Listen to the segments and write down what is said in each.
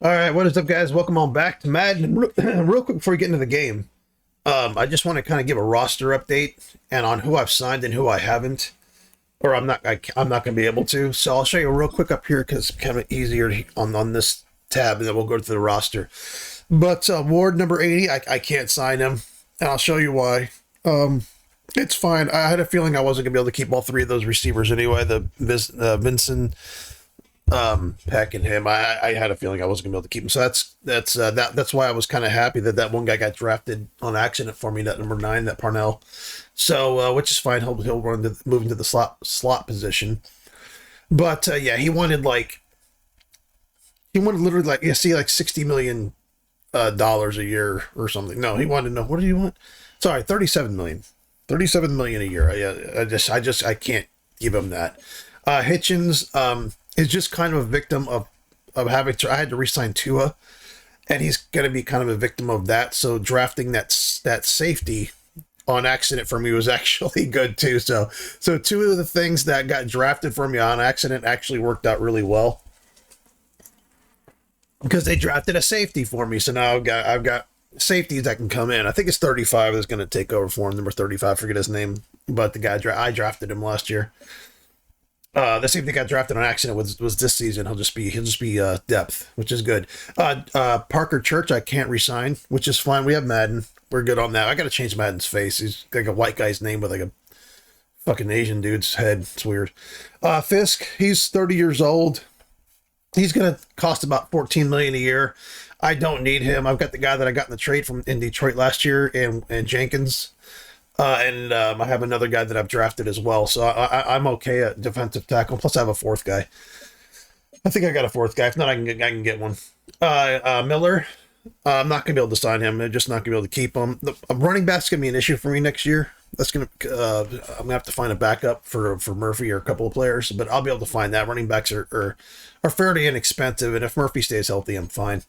All right, what is up, guys? Welcome on back to Madden. Real quick before we get into the game, I just want to kind of give a roster update and on who I've signed and who I haven't, or I'm not going to be able to. So I'll show you real quick up here because it's kind of easier on this tab, and then we'll go to the roster. But Ward number 80, I can't sign him, and I'll show you why. It's fine. I had a feeling I wasn't going to be able to keep all three of those receivers anyway. The Vincent. Peck and him. I had a feeling I wasn't gonna be able to keep him. So that's why I was kind of happy that one guy got drafted on accident for me, that number 9, that Parnell. So which is fine. He'll move into the slot position. But yeah, he wanted literally like like $60 million dollars a year or something. No, he wanted to know, what do you want? Sorry, 37 million. 37 million a year. I can't give him that. Hitchens is just kind of a victim of having to. I had to re-sign Tua, and he's going to be kind of a victim of that. So drafting that safety on accident for me was actually good too. So two of the things that got drafted for me on accident actually worked out really well because they drafted a safety for me. So now I've got safeties that can come in. I think it's 35 that's going to take over for him. Number 35, forget his name, but the guy I drafted him last year. The same thing got drafted on accident was this season. He'll just be depth, which is good. Parker Church I can't resign, which is fine. We have Madden. We're good on that. I got to change Madden's face. He's like a white guy's name with like a fucking Asian dude's head. It's weird. Fisk, he's 30 years old. He's gonna cost about 14 million a year. I don't need him. I've got the guy that I got in the trade in Detroit last year, and Jenkins. I have another guy that I've drafted as well. So I'm okay at defensive tackle. Plus, I have a fourth guy. I think I got a fourth guy. If not, I can get one. Miller, I'm not going to be able to sign him. I'm just not going to be able to keep him. The running back's going to be an issue for me next year. That's going to I'm going to have to find a backup for Murphy or a couple of players, but I'll be able to find that. Running backs are fairly inexpensive, and if Murphy stays healthy, I'm fine.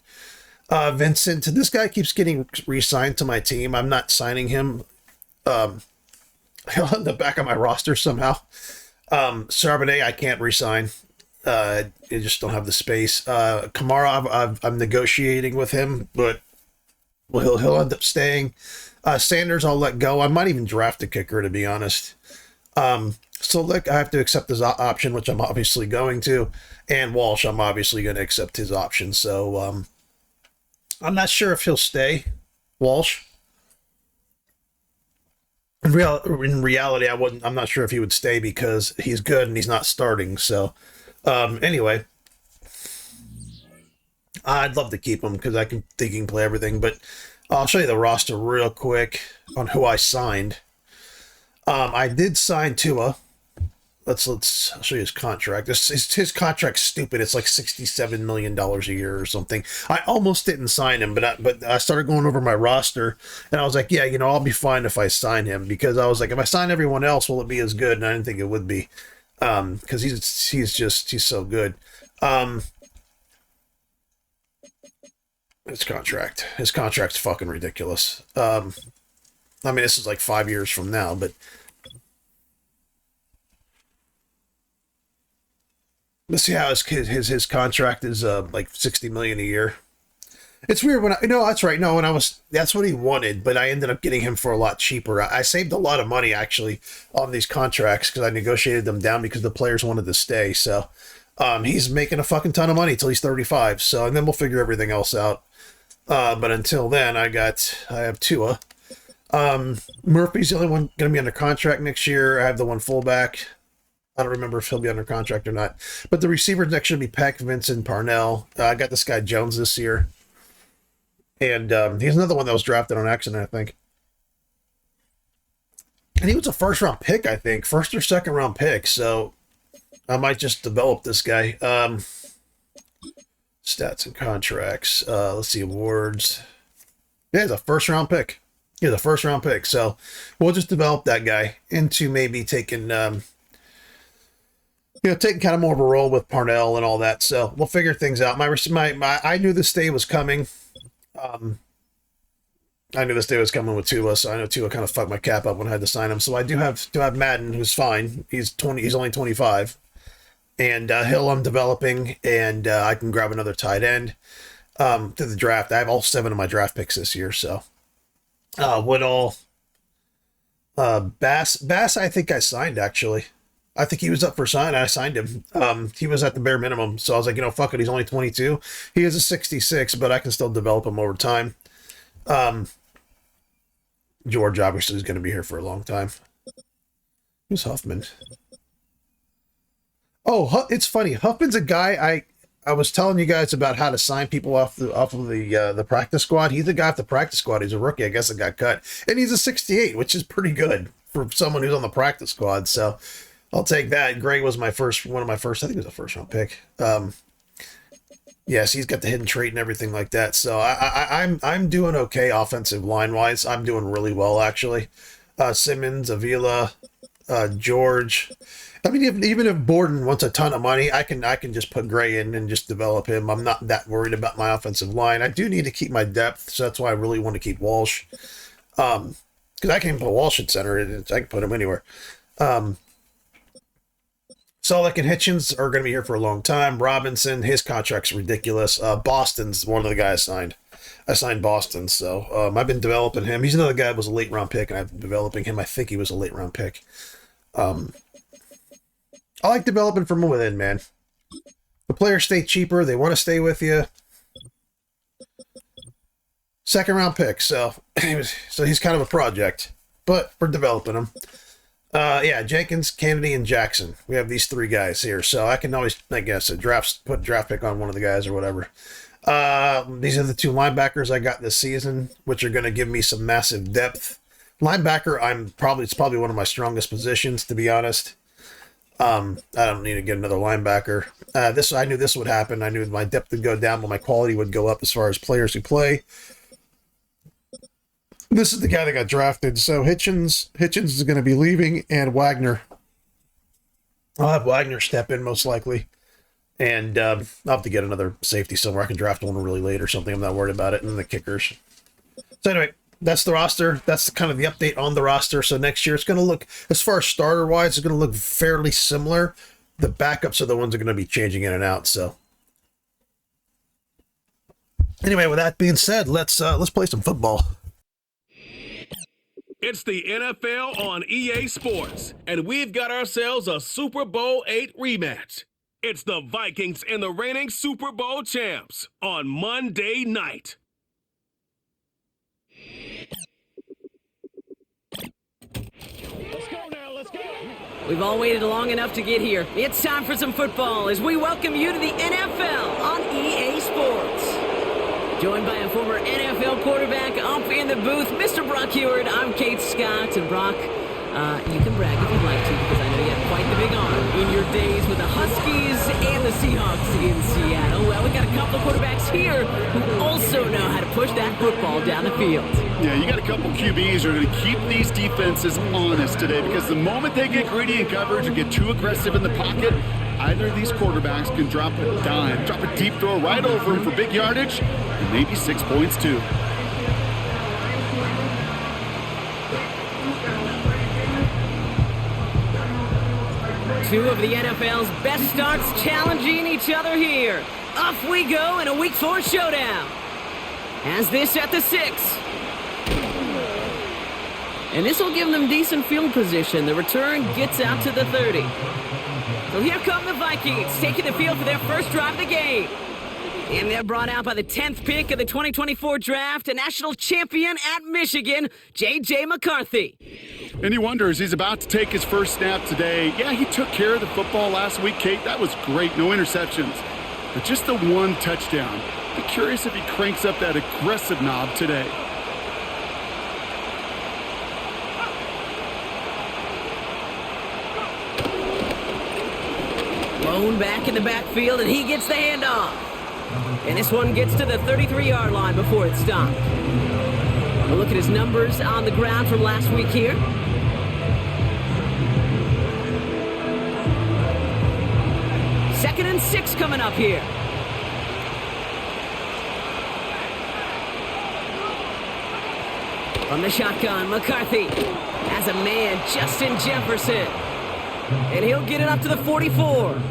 Vincent, this guy keeps getting re-signed to my team. I'm not signing him. On the back of my roster somehow. Charbonnet, I can't resign. I just don't have the space. Kamara, I'm negotiating with him, but he'll end up staying. Sanders, I'll let go. I might even draft a kicker, to be honest. So look, I have to accept his option, which I'm obviously going to. And Walsh, I'm obviously going to accept his option. So I'm not sure if he'll stay, Walsh. In reality, I'm not sure if he would stay because he's good and he's not starting. So, anyway, I'd love to keep him because I think he can play everything. But I'll show you the roster real quick on who I signed. I did sign Tua. I'll show you his contract. His contract's stupid. It's like $67 million a year or something. I almost didn't sign him, but I started going over my roster, and I was like, yeah, I'll be fine if I sign him, because I was like, if I sign everyone else, will it be as good? And I didn't think it would be, because he's so good. His contract's fucking ridiculous. I mean, this is like 5 years from now, but. Let's see how his contract is like 60 million a year. It's weird when that's right. No, that's what he wanted, but I ended up getting him for a lot cheaper. I saved a lot of money actually on these contracts because I negotiated them down because the players wanted to stay. So he's making a fucking ton of money till he's 35. So, and then we'll figure everything else out. But until then, I have Tua. Murphy's the only one going to be under contract next year. I have the one fullback. I don't remember if he'll be under contract or not. But the receivers next should be Peck, Vincent, Parnell. I got this guy Jones this year. And he's another one that was drafted on accident, I think. And he was a first-round pick, I think. First or second-round pick. So I might just develop this guy. Stats and contracts. Let's see, awards. Yeah, he's a first-round pick. So we'll just develop that guy into maybe taking... taking kind of more of a role with Parnell and all that. So we'll figure things out. I knew this day was coming. I knew this day was coming with Tua, so I know Tua kind of fucked my cap up when I had to sign him. So I do have Madden, who's fine. He's only 25, and Hill I'm developing, and I can grab another tight end. to the draft. I have all 7 of my draft picks this year. So Woodall, Bass, I think I signed actually. I think he was up for sign. I signed him. He was at the bare minimum. So I was like, fuck it. He's only 22. He is a 66, but I can still develop him over time. George obviously is going to be here for a long time. Who's Huffman? Oh, it's funny. Huffman's a guy I was telling you guys about how to sign people off of the practice squad. He's the guy off the practice squad. He's a rookie. I guess it got cut, and he's a 68, which is pretty good for someone who's on the practice squad. So I'll take that. Gray was one of my first. I think it was a first round pick. Yes, he's got the hidden trait and everything like that. So I'm doing okay offensive line wise. I'm doing really well actually. Simmons, Avila, George. I mean, even if Borden wants a ton of money, I can just put Gray in and just develop him. I'm not that worried about my offensive line. I do need to keep my depth, so that's why I really want to keep Walsh. Because I can put Walsh at center. I can put him anywhere. Solak and Hitchens are going to be here for a long time. Robinson, his contract's ridiculous. Boston's one of the guys signed. I signed Boston, so I've been developing him. He's another guy that was a late round pick, and I've been developing him. I think he was a late round pick. I like developing from within, man. The players stay cheaper. They want to stay with you. Second round pick, so he's kind of a project, but we're developing him. Yeah, Jenkins, Kennedy, and Jackson. We have these 3 guys here, so I can always, I guess, put a draft pick on one of the guys or whatever. These are the 2 linebackers I got this season, which are going to give me some massive depth. Linebacker, it's probably one of my strongest positions, to be honest. I don't need to get another linebacker. I knew this would happen. I knew my depth would go down, but my quality would go up as far as players who play. This is the guy that got drafted. So Hitchens is going to be leaving, and Wagner. I'll have Wagner step in most likely, and I'll have to get another safety somewhere. I can draft one really late or something. I'm not worried about it. And the kickers. So anyway. That's the roster. That's kind of the update on the roster. So next year it's going to look, as far as starter-wise, it's going to look fairly similar. The backups are the ones that are going to be changing in and out. So anyway, with that being said, let's play some football. It's the NFL on EA Sports, and we've got ourselves a Super Bowl VIII rematch. It's the Vikings and the reigning Super Bowl champs on Monday night. We've all waited long enough to get here. It's time for some football as we welcome you to the NFL on EA Sports. Joined by a former NFL quarterback up in the booth, Mr. Brock Heward. I'm Kate Scott. And Brock, you can brag if you'd like to, because I know you had quite the big arm in your days with the Huskies and the Seahawks in Seattle. Well, we got a couple of quarterbacks here who also know how to push that football down the field. Yeah, you got a couple QBs who are going to keep these defenses honest today, because the moment they get greedy in coverage or get too aggressive in the pocket, either of these quarterbacks can drop a dime, drop a deep throw right over him for big yardage, and maybe 6 points too. Two of the NFL's best starts challenging each other here. Off we go in a Week 4 showdown. As this at the 6. And this will give them decent field position. The return gets out to the 30. So here come the Vikings, taking the field for their first drive of the game. And they're brought out by the 10th pick of the 2024 draft, a national champion at Michigan, J.J. McCarthy. And he wonders, he's about to take his first snap today. Yeah, he took care of the football last week, Kate. That was great. No interceptions. But just the 1 touchdown. Be curious if he cranks up that aggressive knob today. Lone back in the backfield, and he gets the handoff. And this one gets to the 33-yard line before it's stopped. A look at his numbers on the ground from last week here. Second and 6 coming up here. From the shotgun, McCarthy has a man, Justin Jefferson. And he'll get it up to the 44.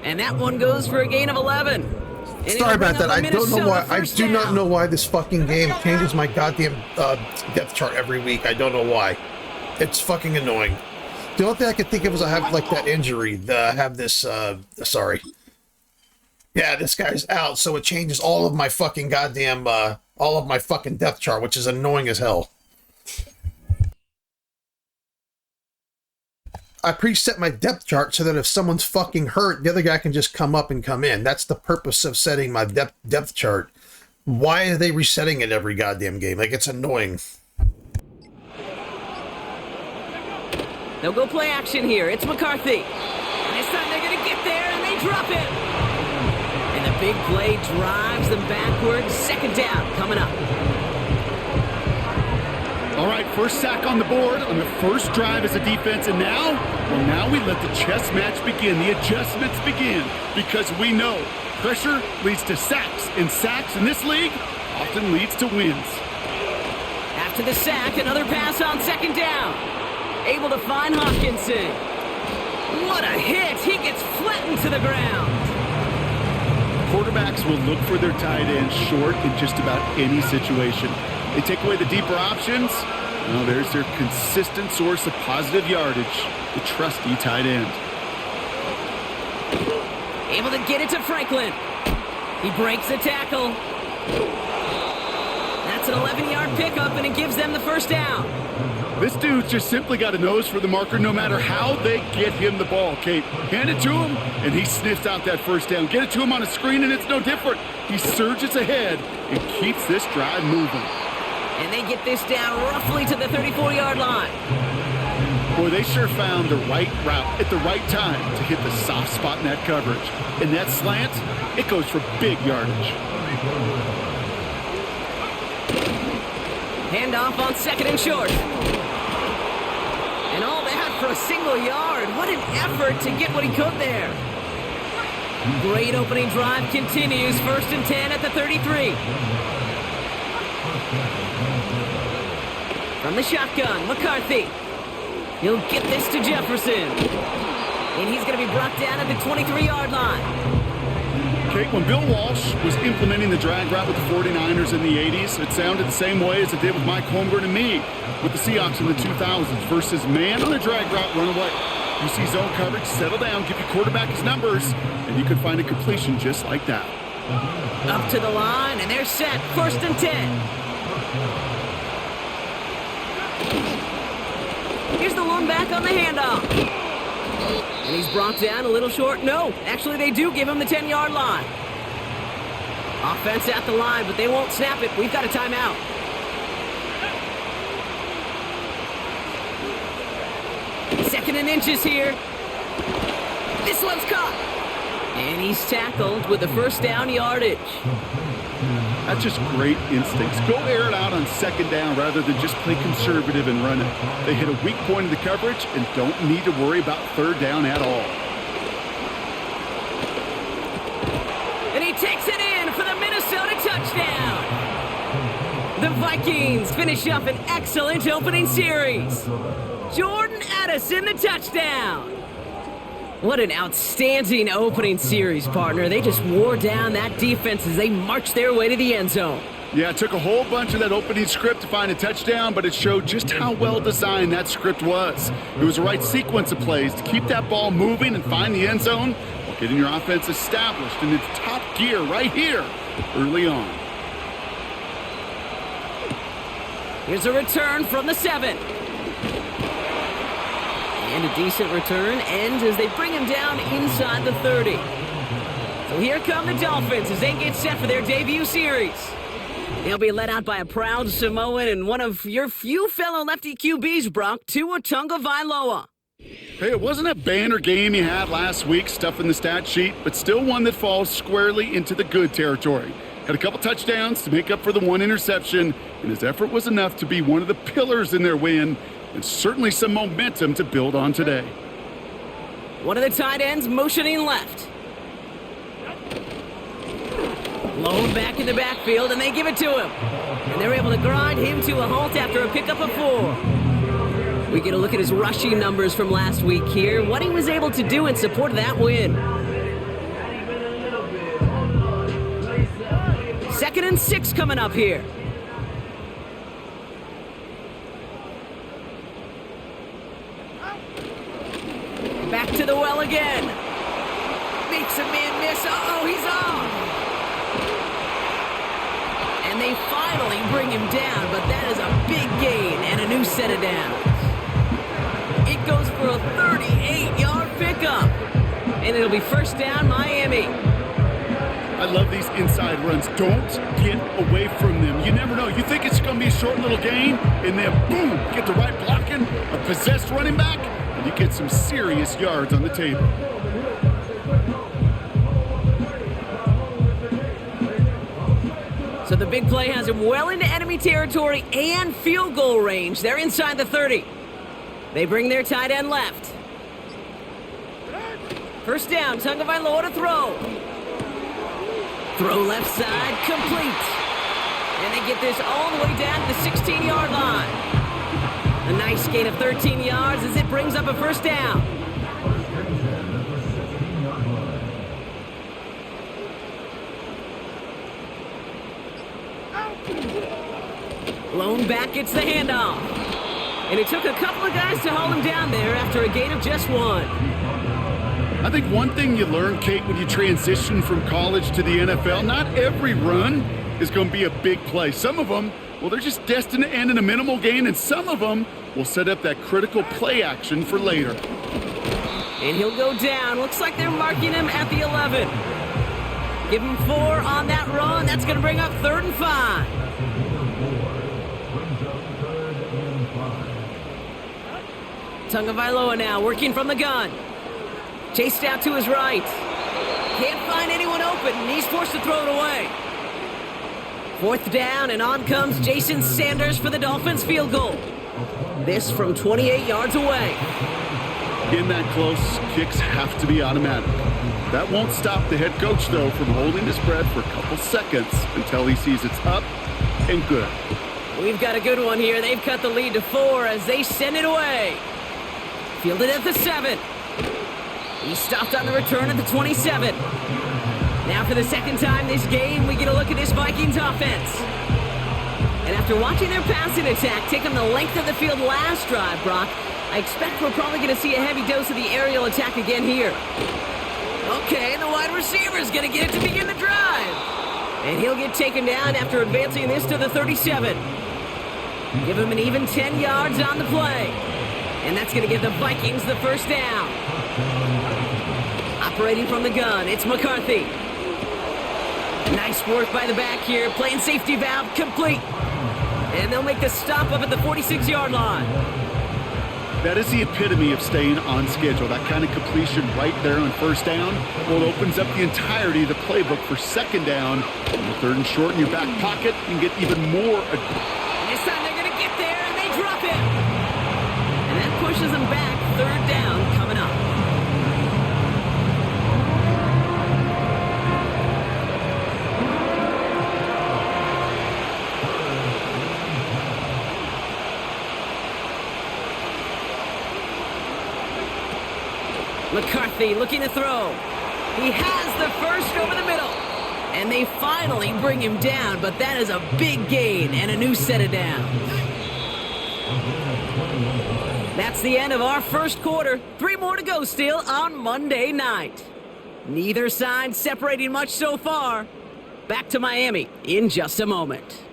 And that one goes for a gain of 11. And Sorry about that. I don't know why. I do not down. know why this fucking game changes my goddamn depth chart every week. I don't know why. It's fucking annoying. The only thing I could think of is I have like that injury. I have this. Sorry. Yeah, this guy's out, so it changes all of my fucking goddamn all of my fucking depth chart, which is annoying as hell. I preset my depth chart so that if someone's fucking hurt, the other guy can just come up and come in. That's the purpose of setting my depth chart. Why are they resetting it every goddamn game? Like, it's annoying. They'll go play action here. It's McCarthy. And this time they're going to get there, and they drop it. And the big play drives them backwards. Second down coming up. All right, first sack on the board on the first drive as a defense, and now we let the chess match begin, the adjustments begin, because we know pressure leads to sacks, and sacks in this league often leads to wins. After the sack, another pass on second down. Able to find Hopkinson. What a hit! He gets flattened to the ground. Quarterbacks will look for their tight end short in just about any situation. They take away the deeper options. Well, there's their consistent source of positive yardage, the trusty tight end. Able to get it to Franklin. He breaks the tackle. That's an 11-yard pickup, and it gives them the first down. This dude's just simply got a nose for the marker no matter how they get him the ball, Kate. Hand it to him, and he sniffs out that first down. Get it to him on a screen, and it's no different. He surges ahead and keeps this drive moving. And they get this down roughly to the 34-yard line. Boy, they sure found the right route at the right time to hit the soft spot in that coverage. And that slant, it goes for big yardage. Handoff on second and short. And all that for a single yard. What an effort to get what he could there. Great opening drive continues. First and 10 at the 33. From the shotgun, McCarthy. He'll get this to Jefferson. And he's going to be brought down at the 23-yard line. Kate, when Bill Walsh was implementing the drag route with the 49ers in the 80s, it sounded the same way as it did with Mike Holmgren and me with the Seahawks in the 2000s versus man on the drag route, run away. You see zone coverage, settle down, give your quarterback his numbers, and you could find a completion just like that. Up to the line, and they're set. First and 10. Here's the one back on the handoff. And he's brought down a little short. No, actually they do give him the 10-yard line. Offense at the line, but they won't snap it. We've got a timeout. Second and inches here. This one's caught. And he's tackled with the first down yardage. That's just great instincts. Go air it out on second down rather than just play conservative and run it. They hit a weak point in the coverage and don't need to worry about third down at all. And he takes it in for the Minnesota touchdown. The Vikings finish up an excellent opening series. Jordan Addison, the touchdown. What an outstanding opening series, partner. They just wore down that defense as they marched their way to the end zone. Yeah, it took a whole bunch of that opening script to find a touchdown, but it showed just how well designed that script was. It was the right sequence of plays to keep that ball moving and find the end zone while getting your offense established in its top gear right here early on. Here's a return from the 7. And a decent return ends as they bring him down inside the 30. So here come the Dolphins as they get set for their debut series. They'll be led out by a proud Samoan and one of your few fellow lefty QBs, Brock, Tua Tagovailoa. Hey, it wasn't a banner game he had last week, stuff in the stat sheet, but still one that falls squarely into the good territory. Had a couple touchdowns to make up for the one interception, and his effort was enough to be one of the pillars in their win, and certainly some momentum to build on today. One of the tight ends motioning left. Blown back in the backfield, and they give it to him. And they're able to grind him to a halt after a pickup of 4. We get a look at his rushing numbers from last week here, what he was able to do in support of that win. 2nd and 6 coming up here. Back to the well again. Makes a man miss. Uh-oh, he's off. And they finally bring him down, but that is a big gain and a new set of downs. It goes for a 38-yard pickup. And it'll be first down, Miami. I love these inside runs. Don't get away from them. You never know. You think it's going to be a short little gain, and then boom, get the right blocking, a possessed running back, and you get some serious yards on the table. So the big play has him well into enemy territory and field goal range. They're inside the 30. They bring their tight end left. First down, Tagovailoa to throw. Throw left side, complete. And they get this all the way down to the 16-yard line. A nice gain of 13 yards as it brings up a first down. Lone back gets the handoff. And it took a couple of guys to hold him down there after a gain of just 1. I think one thing you learn, Kate, when you transition from college to the NFL, not every run is going to be a big play. Some of them, well, they're just destined to end in a minimal gain, and some of them will set up that critical play action for later. And he'll go down. Looks like they're marking him at the 11. Give him 4 on that run. That's going to bring up 3rd and 5. Tagovailoa now working from the gun. Chased out to his right. Can't find anyone open, and he's forced to throw it away. 4th down, and on comes Jason Sanders for the Dolphins field goal. This from 28 yards away. Getting that close, kicks have to be automatic. That won't stop the head coach, though, from holding his breath for a couple seconds until he sees it's up and good. We've got a good one here. They've cut the lead to 4 as they send it away. Fielded at the 7. He stopped on the return at the 27. Now for the second time this game, we get a look at this Vikings offense. And after watching their passing attack take them the length of the field last drive, Brock, I expect we're probably going to see a heavy dose of the aerial attack again here. Okay, the wide receiver's going to get it to begin the drive. And he'll get taken down after advancing this to the 37. Give him an even 10 yards on the play. And that's going to give the Vikings the first down. Operating from the gun, it's McCarthy. Nice work by the back here, playing safety valve complete. And they'll make the stop up at the 46-yard line. That is the epitome of staying on schedule. That kind of completion right there on first down, well, it opens up the entirety of the playbook for second down. On the 3rd and short in your back pocket, you can get even more. This time they're going to get there, and they drop it. And that pushes them back. 3rd down coming up. McCarthy looking to throw. He has the first over the middle. And they finally bring him down, but that is a big gain and a new set of downs. That's the end of our first quarter. 3 more to go still on Monday night. Neither side separating much so far. Back to Miami in just a moment.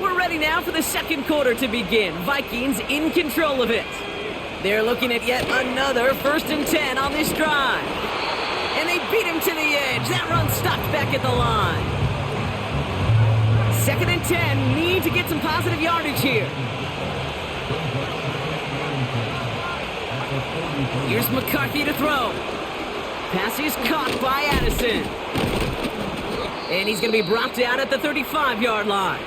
We're ready now for the second quarter to begin. Vikings in control of it. They're looking at yet another 1st and 10 on this drive. And they beat him to the edge. That run stopped back at the line. 2nd and 10. Need to get some positive yardage here. Here's McCarthy to throw. Pass is caught by Addison. And he's going to be brought down at the 35-yard line.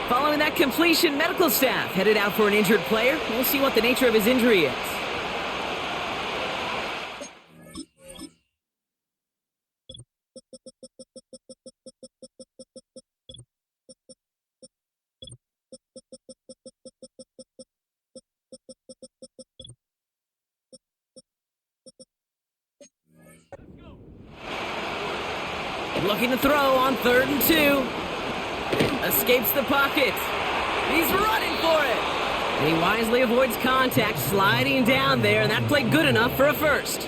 Following that completion, medical staff headed out for an injured player. We'll see what the nature of his injury is. Looking to throw on 3rd and 2. Escapes the pocket. He's running for it. And he wisely avoids contact, sliding down there, and that played good enough for a first.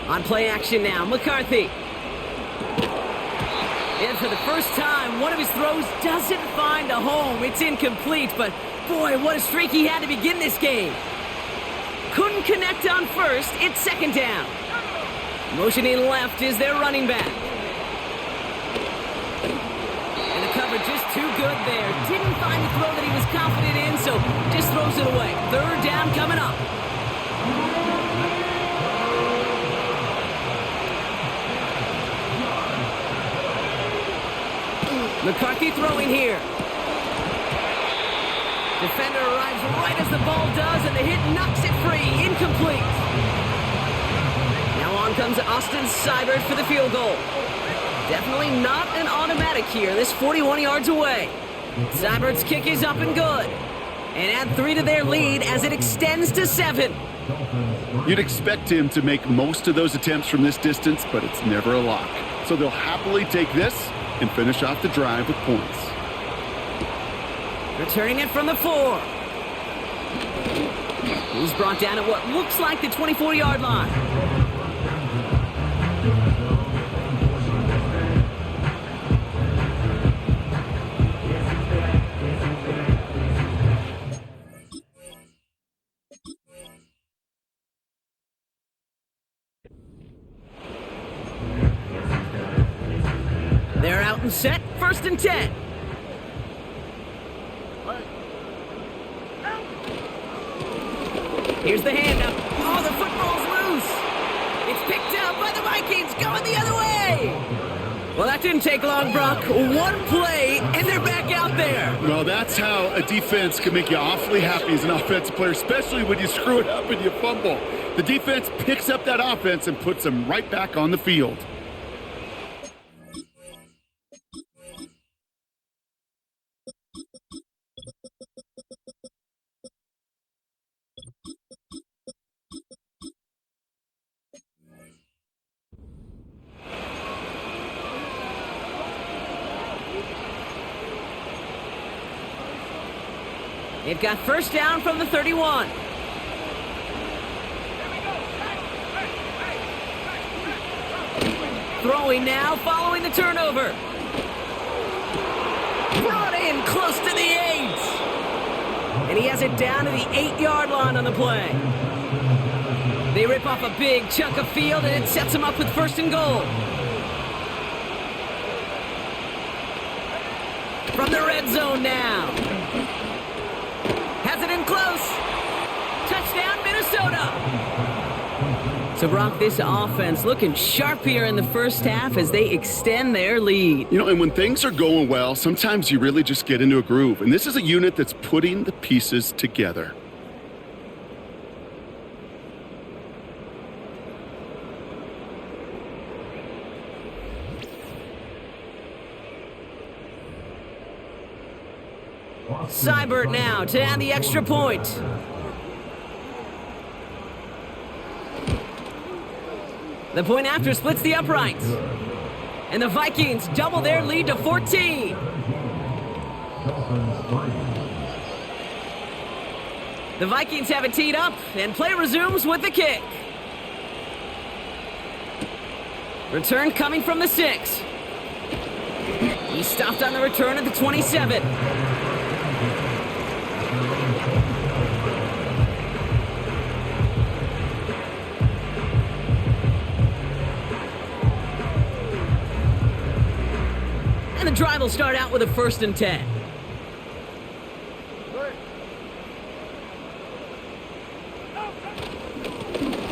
On play action now, McCarthy. And for the first time, one of his throws doesn't find a home. It's incomplete, but boy, what a streak he had to begin this game. Couldn't connect on first, it's 2nd down. Motioning left is their running back. And the coverage just too good there. Didn't find the throw that he was confident in, so just throws it away. 3rd down coming up. McCarthy throwing here. Defender arrives right as the ball does, and the hit knocks it free. Incomplete. Now on comes Austin Seibert for the field goal. Definitely not an automatic here. This 41 yards away. Seibert's kick is up and good. And add 3 to their lead as it extends to 7. You'd expect him to make most of those attempts from this distance, but it's never a lock. So they'll happily take this and finish off the drive with points. Returning it from the 4. He's brought down at what looks like the 24-yard line. They're out and set, 1st and 10. Here's the handoff. Oh, the football's loose. It's picked up by the Vikings, going the other way. Well, that didn't take long, Brock. One play, and they're back out there. Well, that's how a defense can make you awfully happy as an offensive player, especially when you screw it up and you fumble. The defense picks up that offense and puts them right back on the field. They've got 1st down from the 31. Throwing now, following the turnover. Brought in close to the 8. And he has it down to the 8-yard line on the play. They rip off a big chunk of field, and it sets them up with 1st and goal. From the red zone now. Has it in close. Touchdown, Minnesota. So, Brock, this offense looking sharp here in the first half as they extend their lead. You know, and when things are going well, sometimes you really just get into a groove. And this is a unit that's putting the pieces together. Seibert now to add the extra point. The point after splits the uprights. And the Vikings double their lead to 14. The Vikings have it teed up, and play resumes with the kick. Return coming from the 6. He stopped on the return at the 27. And the drive will start out with a 1st and 10.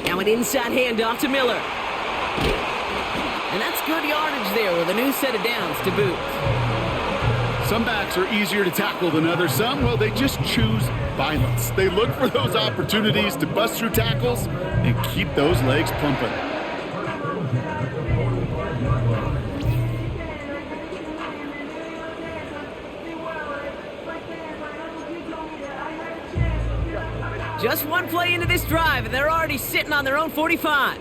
Now an inside handoff to Miller. And that's good yardage there with a new set of downs to boot. Some backs are easier to tackle than others. Some, well, they just choose violence. They look for those opportunities to bust through tackles and keep those legs pumping. Just one play into this drive, and they're already sitting on their own 45.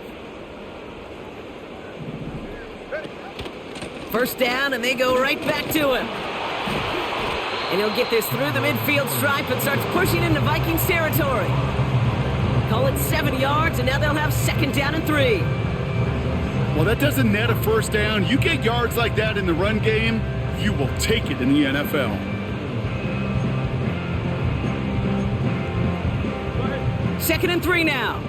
First down, and they go right back to him. And he'll get this through the midfield stripe and starts pushing into Vikings territory. Call it 7 yards, and now they'll have second down and 3. Well, that doesn't net a first down. You get yards like that in the run game, you will take it in the NFL. Second and 3 now.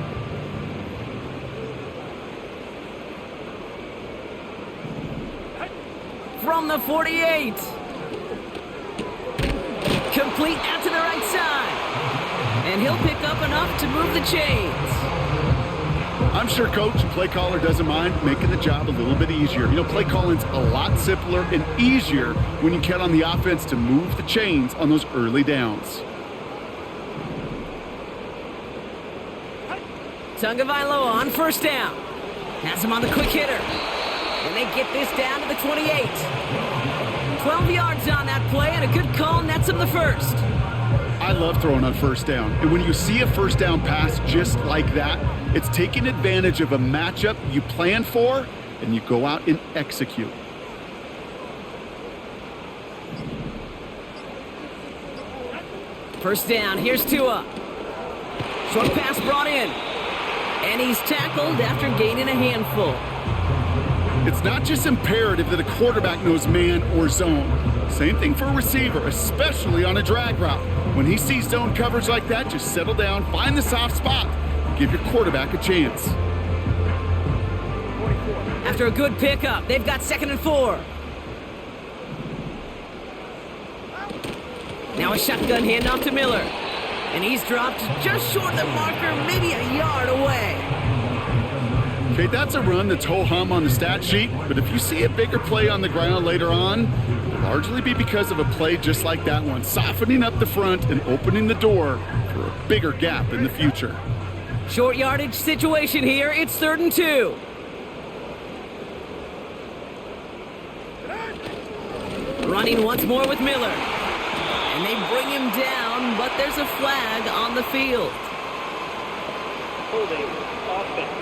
From the 48. Complete out to the right side. And he'll pick up enough to move the chains. I'm sure coach and play caller doesn't mind making the job a little bit easier. You know, play calling's a lot simpler and easier when you count on the offense to move the chains on those early downs. Tagovailoa on first down. Has him on the quick hitter. And they get this down to the 28. 12 yards on that play, and a good call nets him the first. I love throwing on first down. And when you see a first down pass just like that, it's taking advantage of a matchup you plan for, and you go out and execute. First down, here's Tua. Short pass brought in. And he's tackled after gaining a handful. It's not just imperative that a quarterback knows man or zone. Same thing for a receiver, especially on a drag route. When he sees zone coverage like that, just settle down, find the soft spot, and give your quarterback a chance. After a good pickup, they've got second and 4. Now a shotgun handoff to Miller. And he's dropped just short of the marker, maybe a yard away. Okay, that's a run that's ho-hum on the stat sheet, but if you see a bigger play on the ground later on, it'll largely be because of a play just like that one, softening up the front and opening the door for a bigger gap in the future. Short yardage situation here. It's 3rd and 2. Running once more with Miller. And they bring him down, but there's a flag on the field. Holding offense.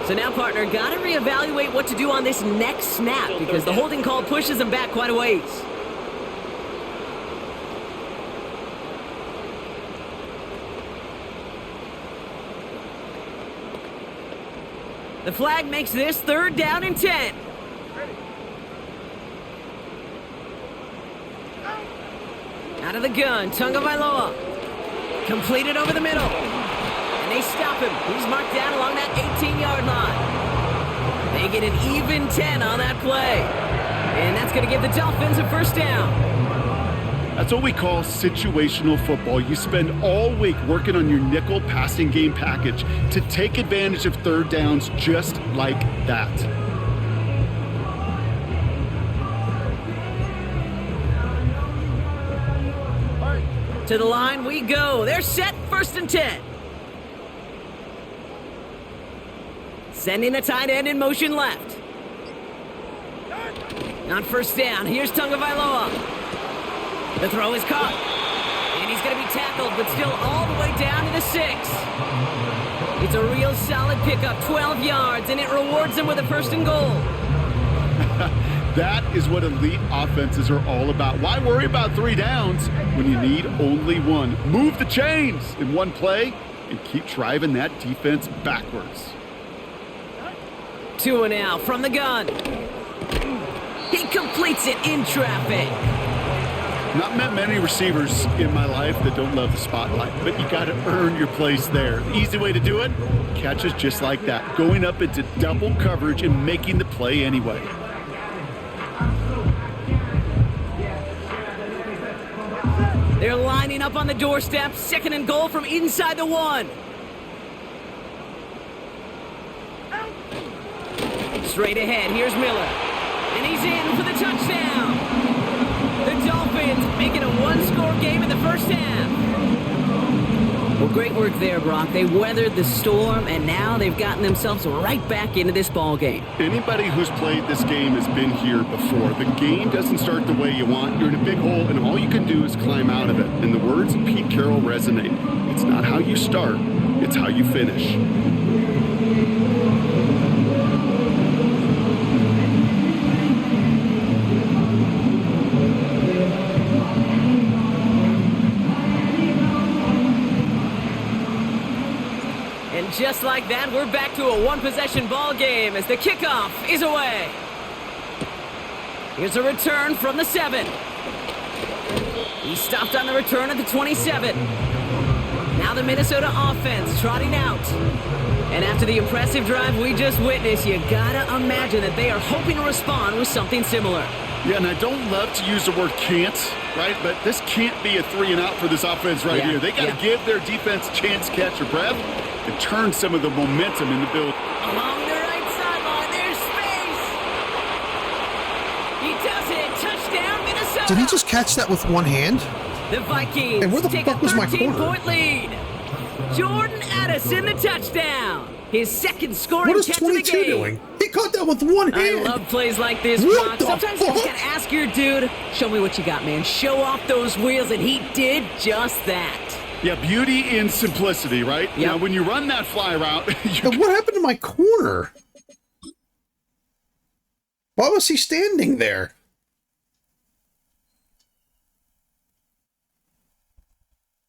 So now, partner, got to reevaluate what to do on this next snap because the holding call pushes him back quite a ways. The flag makes this 3rd down and 10. Out of the gun, Tagovailoa. Completed over the middle. And they stop him. He's marked down along that 18-yard line. They get an even 10 on that play. And that's going to give the Dolphins a first down. That's what we call situational football. You spend all week working on your nickel passing game package to take advantage of 3rd downs just like that. To the line we go. They're set, 1st and 10. Sending the tight end in motion left. On first down, here's Tagovailoa. The throw is caught. And he's going to be tackled, but still all the way down to the 6. It's a real solid pickup, 12 yards, and it rewards him with a 1st and goal. That is what elite offenses are all about. Why worry about 3 downs when you need only 1? Move the chains in one play and keep driving that defense backwards. Tua now from the gun. He completes it in traffic. Not met many receivers in my life that don't love the spotlight, but you got to earn your place there. The easy way to do it, catches just like that, going up into double coverage and making the play anyway. They're lining up on the doorstep. 2nd and goal from inside the 1. Straight ahead, here's Miller. And he's in for the touchdown. The Dolphins making a 1-score game in the first half. Well, great work there, Brock. They weathered the storm, and now they've gotten themselves right back into this ball game. Anybody who's played this game has been here before. The game doesn't start the way you want. You're in a big hole, and all you can do is climb out of it. And the words of Pete Carroll resonate. It's not how you start, it's how you finish. And just like that, we're back to a one-possession ball game as the kickoff is away. Here's a return from the 7. He stopped on the return at the 27. Now the Minnesota offense trotting out. And after the impressive drive we just witnessed, you gotta imagine that they are hoping to respond with something similar. Yeah, and I don't love to use the word can't, right? But this can't be a 3 and out for this offense right here. They got to give their defense a chance to catch their breath and turn some of the momentum in the build. Along the right sideline, there's space. He does it. Touchdown, Minnesota. Did he just catch that with one hand? The Vikings And where the take fuck a was my corner? 13-point lead. Jordan Addison, the touchdown. His second scoring What is catch of the 22 game. doing? He caught that with one I hand. love plays like this, What Brock. the Sometimes you just fuck? gotta ask your dude, show me what you got, man. Show off those wheels, and he did just that. Yeah, beauty in simplicity, right? Yep. Now, when you run that fly route, And what happened to my corner? Why was he standing there?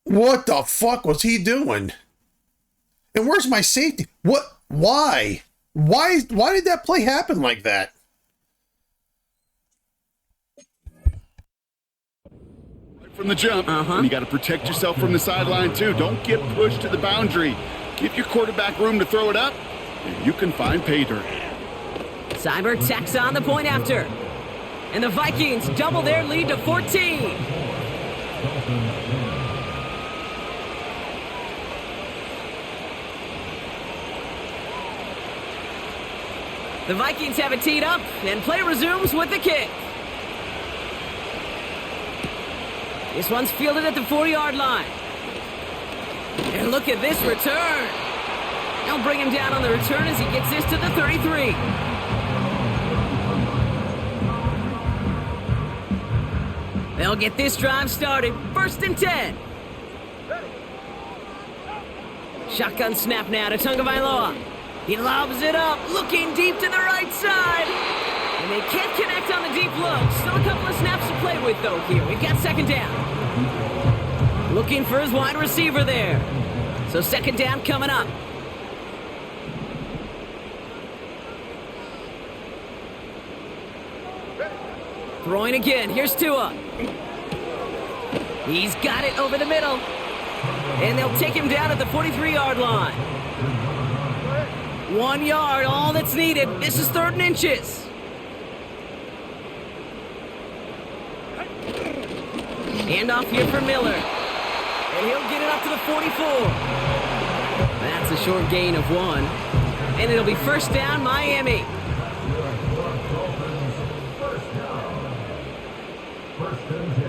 What the fuck was he doing? And where's my safety? What? Why? Why did that play happen like that? from the jump, and you got to protect yourself from the sideline too. Don't get pushed to the boundary. Give your quarterback room to throw it up, and you can find pay dirt. Cyber tacks on the point after. And the Vikings double their lead to 14. The Vikings have it teed up, and play resumes with the kick. This one's fielded at the 40-yard line. And look at this return. They'll bring him down on the return as he gets this to the 33. They'll get this drive started. 1st and 10. Shotgun snap now to Tagovailoa. He lobs it up, looking deep to the right side. And they can't connect on the deep look. Still a couple of snaps to play with, though, here. We've got 2nd down. Looking for his wide receiver there. So 2nd down coming up. Throwing again. Here's Tua. He's got it over the middle. And they'll take him down at the 43-yard line. 1 yard, all that's needed. This is 3rd and inches. Handoff here for Miller. And he'll get it up to the 44. That's a short gain of 1. And it'll be 1st down, Miami.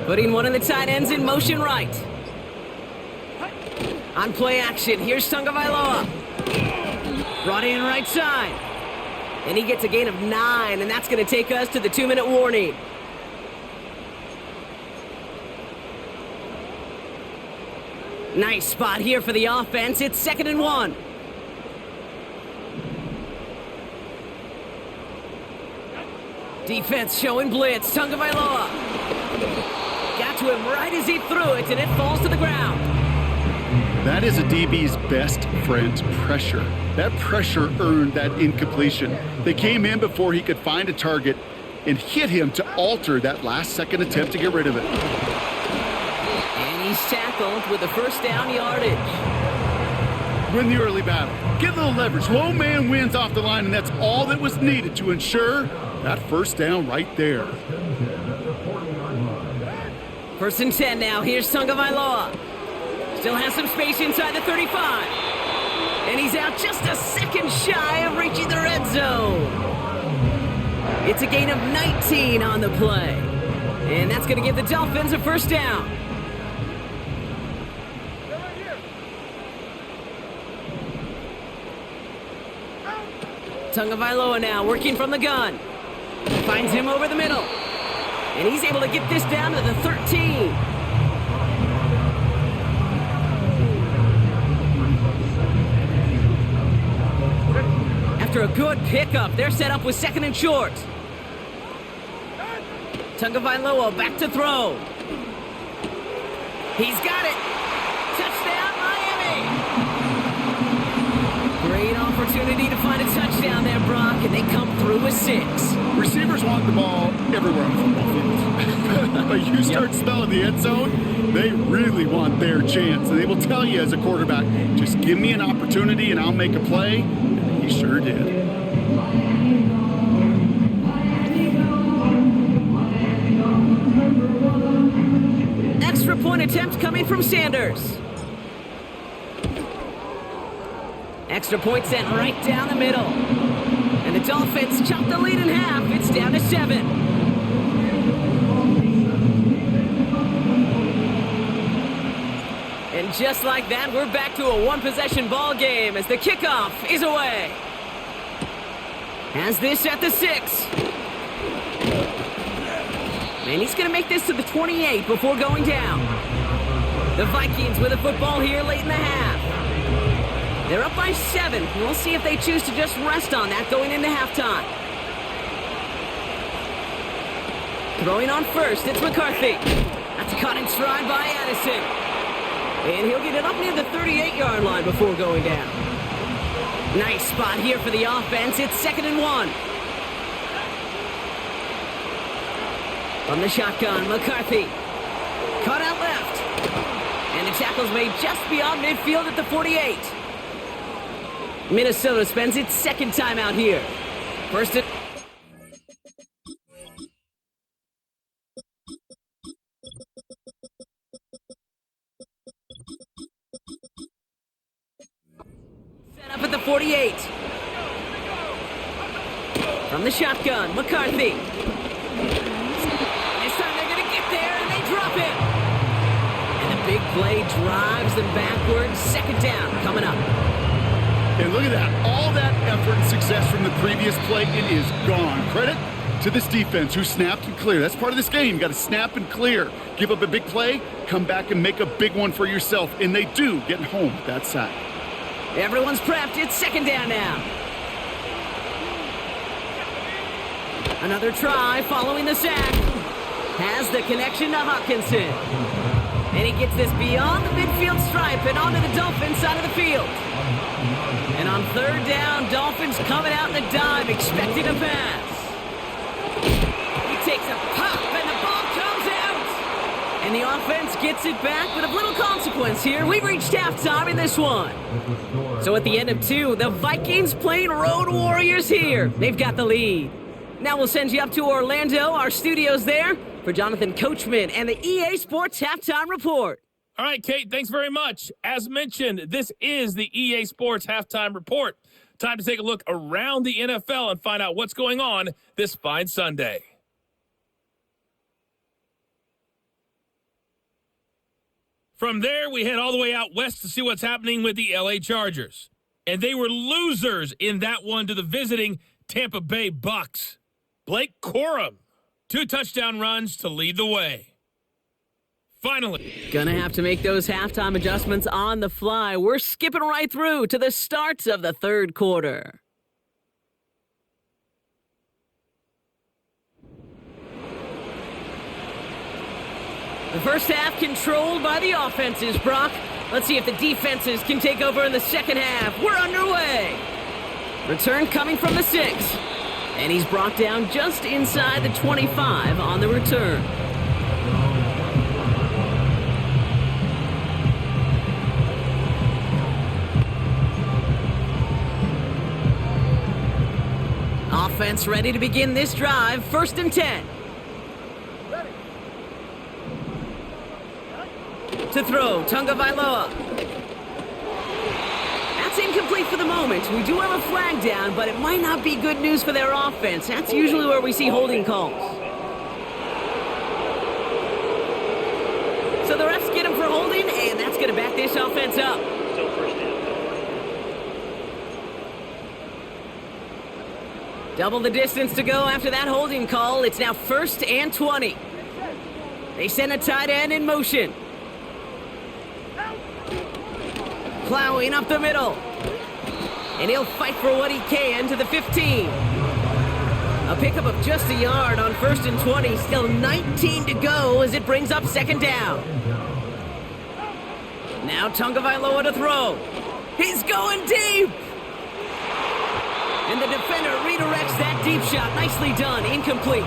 Putting one of the tight ends in motion right. On play action, here's Tagovailoa. Brought in right side. And he gets a gain of 9, and that's going to take us to the 2-minute warning. Nice spot here for the offense. It's 2nd and 1. Defense showing blitz. Tagovailoa. Got to him right as he threw it, and it falls to the ground. That is a DB's best friend, pressure. That pressure earned that incompletion. They came in before he could find a target and hit him to alter that last-second attempt to get rid of it. And he's tackled with a 1st down yardage. Win the early battle. Get a little leverage. Low man wins off the line, and that's all that was needed to ensure that 1st down right there. 1st and 10 now. Here's Tagovailoa. Still has some space inside the 35. And he's out just a second shy of reaching the red zone. It's a gain of 19 on the play. And that's going to give the Dolphins a 1st down. Tagovailoa now working from the gun. Finds him over the middle. And he's able to get this down to the 13. After a good pickup, they're set up with 2nd and short. Tagovailoa back to throw. He's got it. Touchdown, Miami. Great opportunity to find a touchdown there, Brock, and they come through with 6. Receivers want the ball everywhere on the football field. But you start smelling the end zone, they really want their chance. And they will tell you as a quarterback, just give me an opportunity and I'll make a play. And he sure did. Extra point attempt coming from Sanders. Extra point sent right down the middle. And the Dolphins chop the lead in half. It's down to 7. And just like that, we're back to a one-possession ball game as the kickoff is away. Has this at the 6. And he's going to make this to the 28 before going down. The Vikings with the football here late in the half. They're up by 7. We'll see if they choose to just rest on that going into halftime. Throwing on first, it's McCarthy. That's caught in stride by Addison. And he'll get it up near the 38-yard line before going down. Nice spot here for the offense. It's 2nd and 1. From the shotgun, McCarthy. Caught out left. And the tackle's made just beyond midfield at the 48. Minnesota spends its 2nd timeout here. First and... Set up at the 48. From the shotgun, McCarthy. Drop it. And a big play drives them backwards. 2nd down coming up. And look at that. All that effort and success from the previous play, it is gone. Credit to this defense who snapped and cleared. That's part of this game. You got to snap and clear. Give up a big play, come back and make a big one for yourself. And they do get home with that sack. Everyone's prepped. It's 2nd down now. Another try following the sack. Has the connection to Hawkinson. And he gets this beyond the midfield stripe and onto the Dolphins side of the field. And on 3rd down, Dolphins coming out in the dive, expecting a pass. He takes a pop, and the ball comes out. And the offense gets it back with a little consequence here. We've reached halftime in this one. So at the end of 2, the Vikings playing Road Warriors here. They've got the lead. Now we'll send you up to Orlando, our studios there, for Jonathan Coachman and the EA Sports Halftime Report. All right, Kate, thanks very much. As mentioned, this is the EA Sports Halftime Report. Time to take a look around the NFL and find out what's going on this fine Sunday. From there, we head all the way out west to see what's happening with the LA Chargers. And they were losers in that one to the visiting Tampa Bay Bucks. Blake Corum, 2 touchdown runs to lead the way. Finally. Gonna have to make those halftime adjustments on the fly. We're skipping right through to the start of the 3rd quarter. The first half controlled by the offenses, Brock. Let's see if the defenses can take over in the 2nd half. We're underway. Return coming from the 6. And he's brought down just inside the 25 on the return. Offense ready to begin this drive. 1st and 10. To throw, Tagovailoa. That's incomplete for the moment. We do have a flag down, but it might not be good news for their offense. That's usually where we see holding calls. So the refs get him for holding, and that's going to back this offense up. Still 1st down. Double the distance to go after that holding call. It's now 1st and 20. They send a tight end in motion. Plowing up the middle. And he'll fight for what he can to the 15. A pickup of just a yard on 1st and 20. Still 19 to go as it brings up 2nd down. Now Tagovailoa to throw. He's going deep. And the defender redirects that deep shot. Nicely done. Incomplete.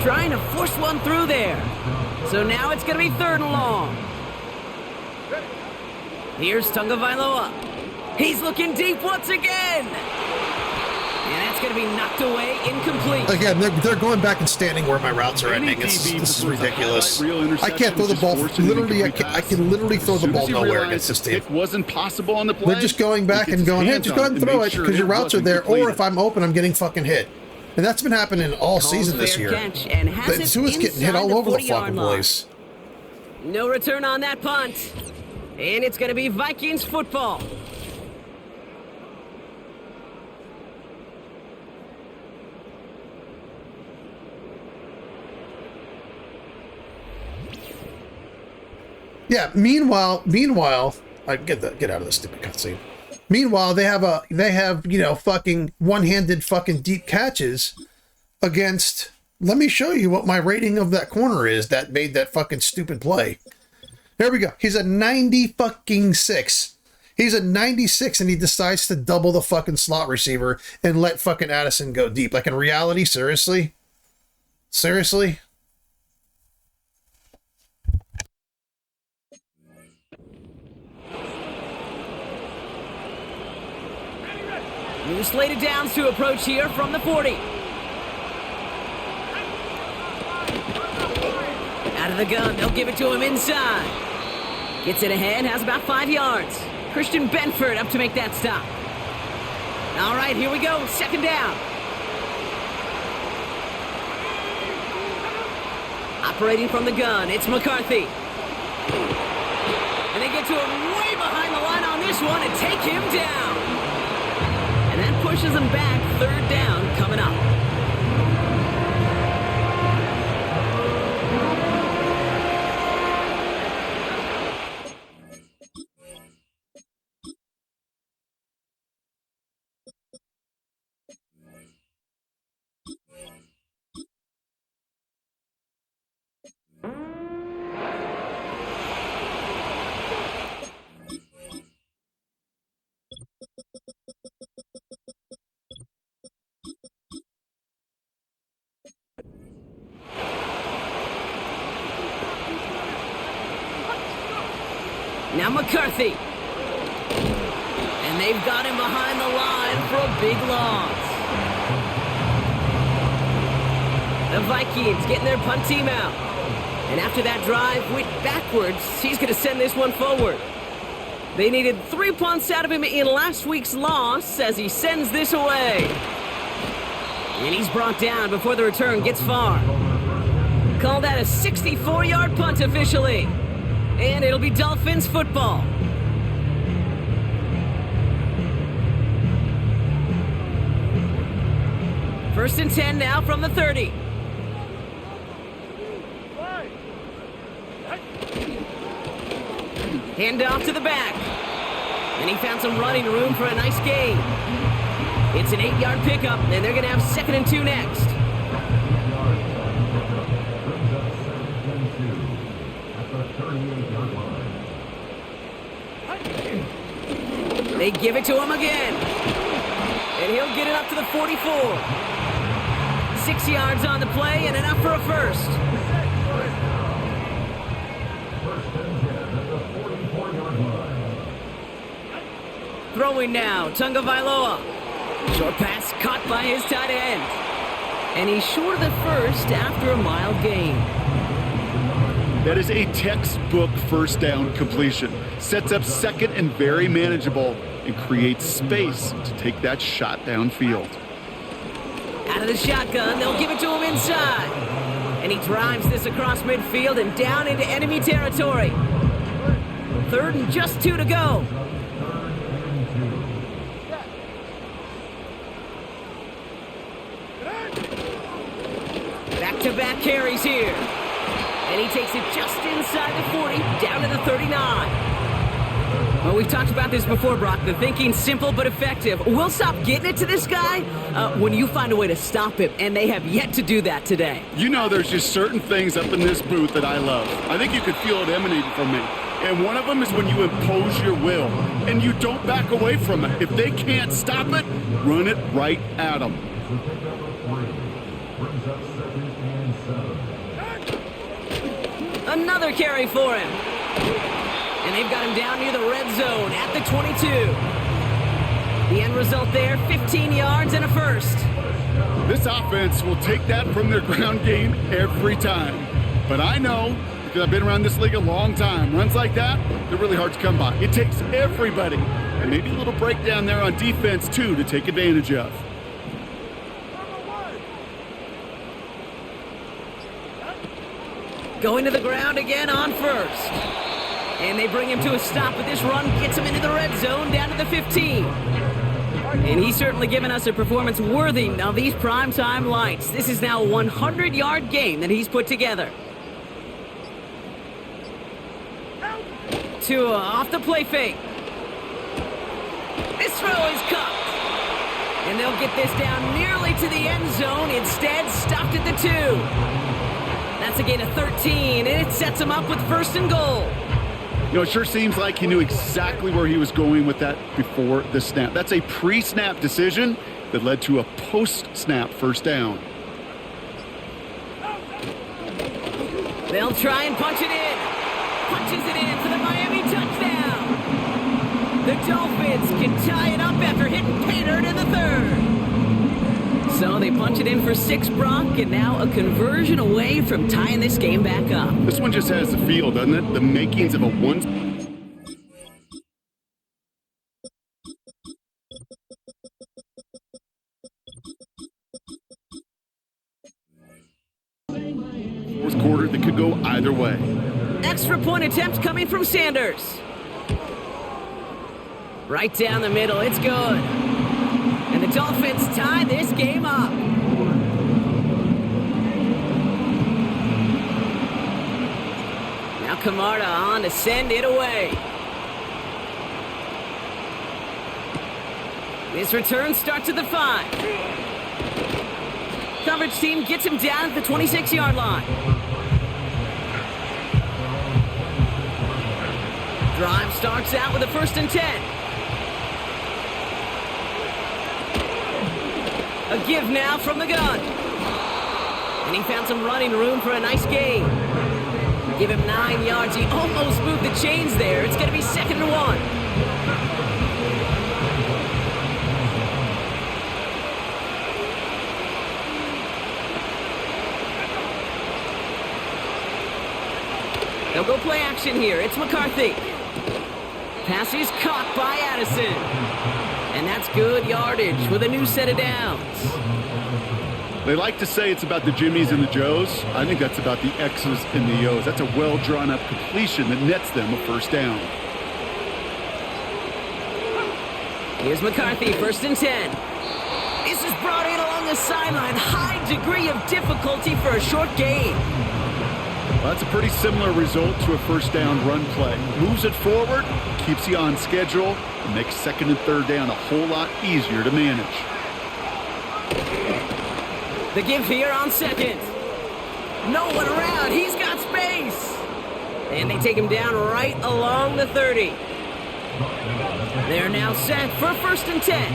Trying to force one through there. So now it's going to be 3rd and long. Here's Tagovailoa. He's looking deep once again. And that's going to be knocked away, incomplete. Again, they're going back and standing where my routes are ending. This is ridiculous. I can't throw the ball. Literally, I can literally throw the ball nowhere against this team. It wasn't possible on the play. They're just going back and going, hey, just go ahead and throw it because your routes are there. Or if I'm open, I'm getting fucking hit. And that's been happening all season this year. Tua's getting hit all over the fucking place. No return on that punt. And it's going to be Vikings football. Yeah. Meanwhile, I get out of this stupid cutscene. Meanwhile, they have fucking one-handed fucking deep catches against. Let me show you what my rating of that corner is that made that fucking stupid play. There we go. He's a 96. He's a 96, and he decides to double the fucking slot receiver and let fucking Addison go deep. Like in reality, seriously? Seriously? New slated downs to approach here from the 40. Out of the gun, they'll give it to him inside. Gets it ahead, has about 5 yards. Christian Benford up to make that stop. All right, here we go, 2nd down. Operating from the gun, it's McCarthy. And they get to him way behind the line on this one and take him down. And that pushes them back, 3rd down coming up. Now McCarthy. And they've got him behind the line for a big loss. The Vikings getting their punt team out. And after that drive went backwards, he's going to send this one forward. They needed 3 punts out of him in last week's loss as he sends this away. And he's brought down before the return gets far. Call that a 64-yard punt officially. And it'll be Dolphins football. First and 10 now from the 30. Hand off to the back. And he found some running room for a nice gain. It's an 8-yard pickup, and they're going to have 2nd and 2 next. They give it to him again. And he'll get it up to the 44. 6 yards on the play and enough for a first. Throwing now, Tagovailoa. Short pass caught by his tight end. And he's short of the first after a mild gain. That is a textbook first down completion. Sets up 2nd and very manageable and creates space to take that shot downfield. Out of the shotgun, they'll give it to him inside. And he drives this across midfield and down into enemy territory. 3rd and just 2 to go. Back-to-back carries here. And he takes it just inside the 40, down to the 39. Well, we've talked about this before, Brock. The thinking's simple but effective. We'll stop getting it to this guy when you find a way to stop him, and they have yet to do that today. You know, there's just certain things up in this booth that I love. I think you could feel it emanating from me. And one of them is when you impose your will, and you don't back away from it. If they can't stop it, run it right at them. Another carry for him. And they've got him down near the red zone at the 22. The end result there, 15 yards and a first. This offense will take that from their ground game every time. But I know, because I've been around this league a long time, runs like that, they're really hard to come by. It takes everybody, and maybe a little breakdown there on defense, too, to take advantage of. Going to the ground again on first. And they bring him to a stop, but this run gets him into the red zone down to the 15. And he's certainly given us a performance worthy of these primetime lights. This is now a 100-yard game that he's put together. Tua off the play fake. This throw is caught. And they'll get this down nearly to the end zone. Instead, stopped at the 2. That's a gain of 13, and it sets him up with first and goal. You know, it sure seems like he knew exactly where he was going with that before the snap. That's a pre-snap decision that led to a post-snap first down. They'll try and punch it in. Punches it in for the Miami touchdown. The Dolphins can tie it up after hitting pay dirt in the third. So they punch it in for 6, Brock, and now a conversion away from tying this game back up. This one just has the feel, doesn't it? The makings of a one. Fourth quarter that could go either way. Extra point attempt coming from Sanders. Right down the middle, it's good. And the Dolphins tie this game up. Now Camarda on to send it away. This return starts at the 5. Coverage team gets him down at the 26-yard line. Drive starts out with a 1st and 10. A give now from the gun. And he found some running room for a nice gain. Give him 9 yards. He almost moved the chains there. It's going to be 2nd and 1. They'll go play action here. It's McCarthy. Pass is caught by Addison. And that's good yardage with a new set of downs. They like to say it's about the Jimmies and the Joes. I think that's about the X's and the O's. That's a well-drawn-up completion that nets them a first down. Here's McCarthy, 1st and 10. This is brought in along the sideline. High degree of difficulty for a short gain. Well, that's a pretty similar result to a first down run play. Moves it forward, keeps you on schedule, and makes 2nd and 3rd down a whole lot easier to manage. The give here on 2nd. No one around. He's got space. And they take him down right along the 30. They're now set for 1st and 10.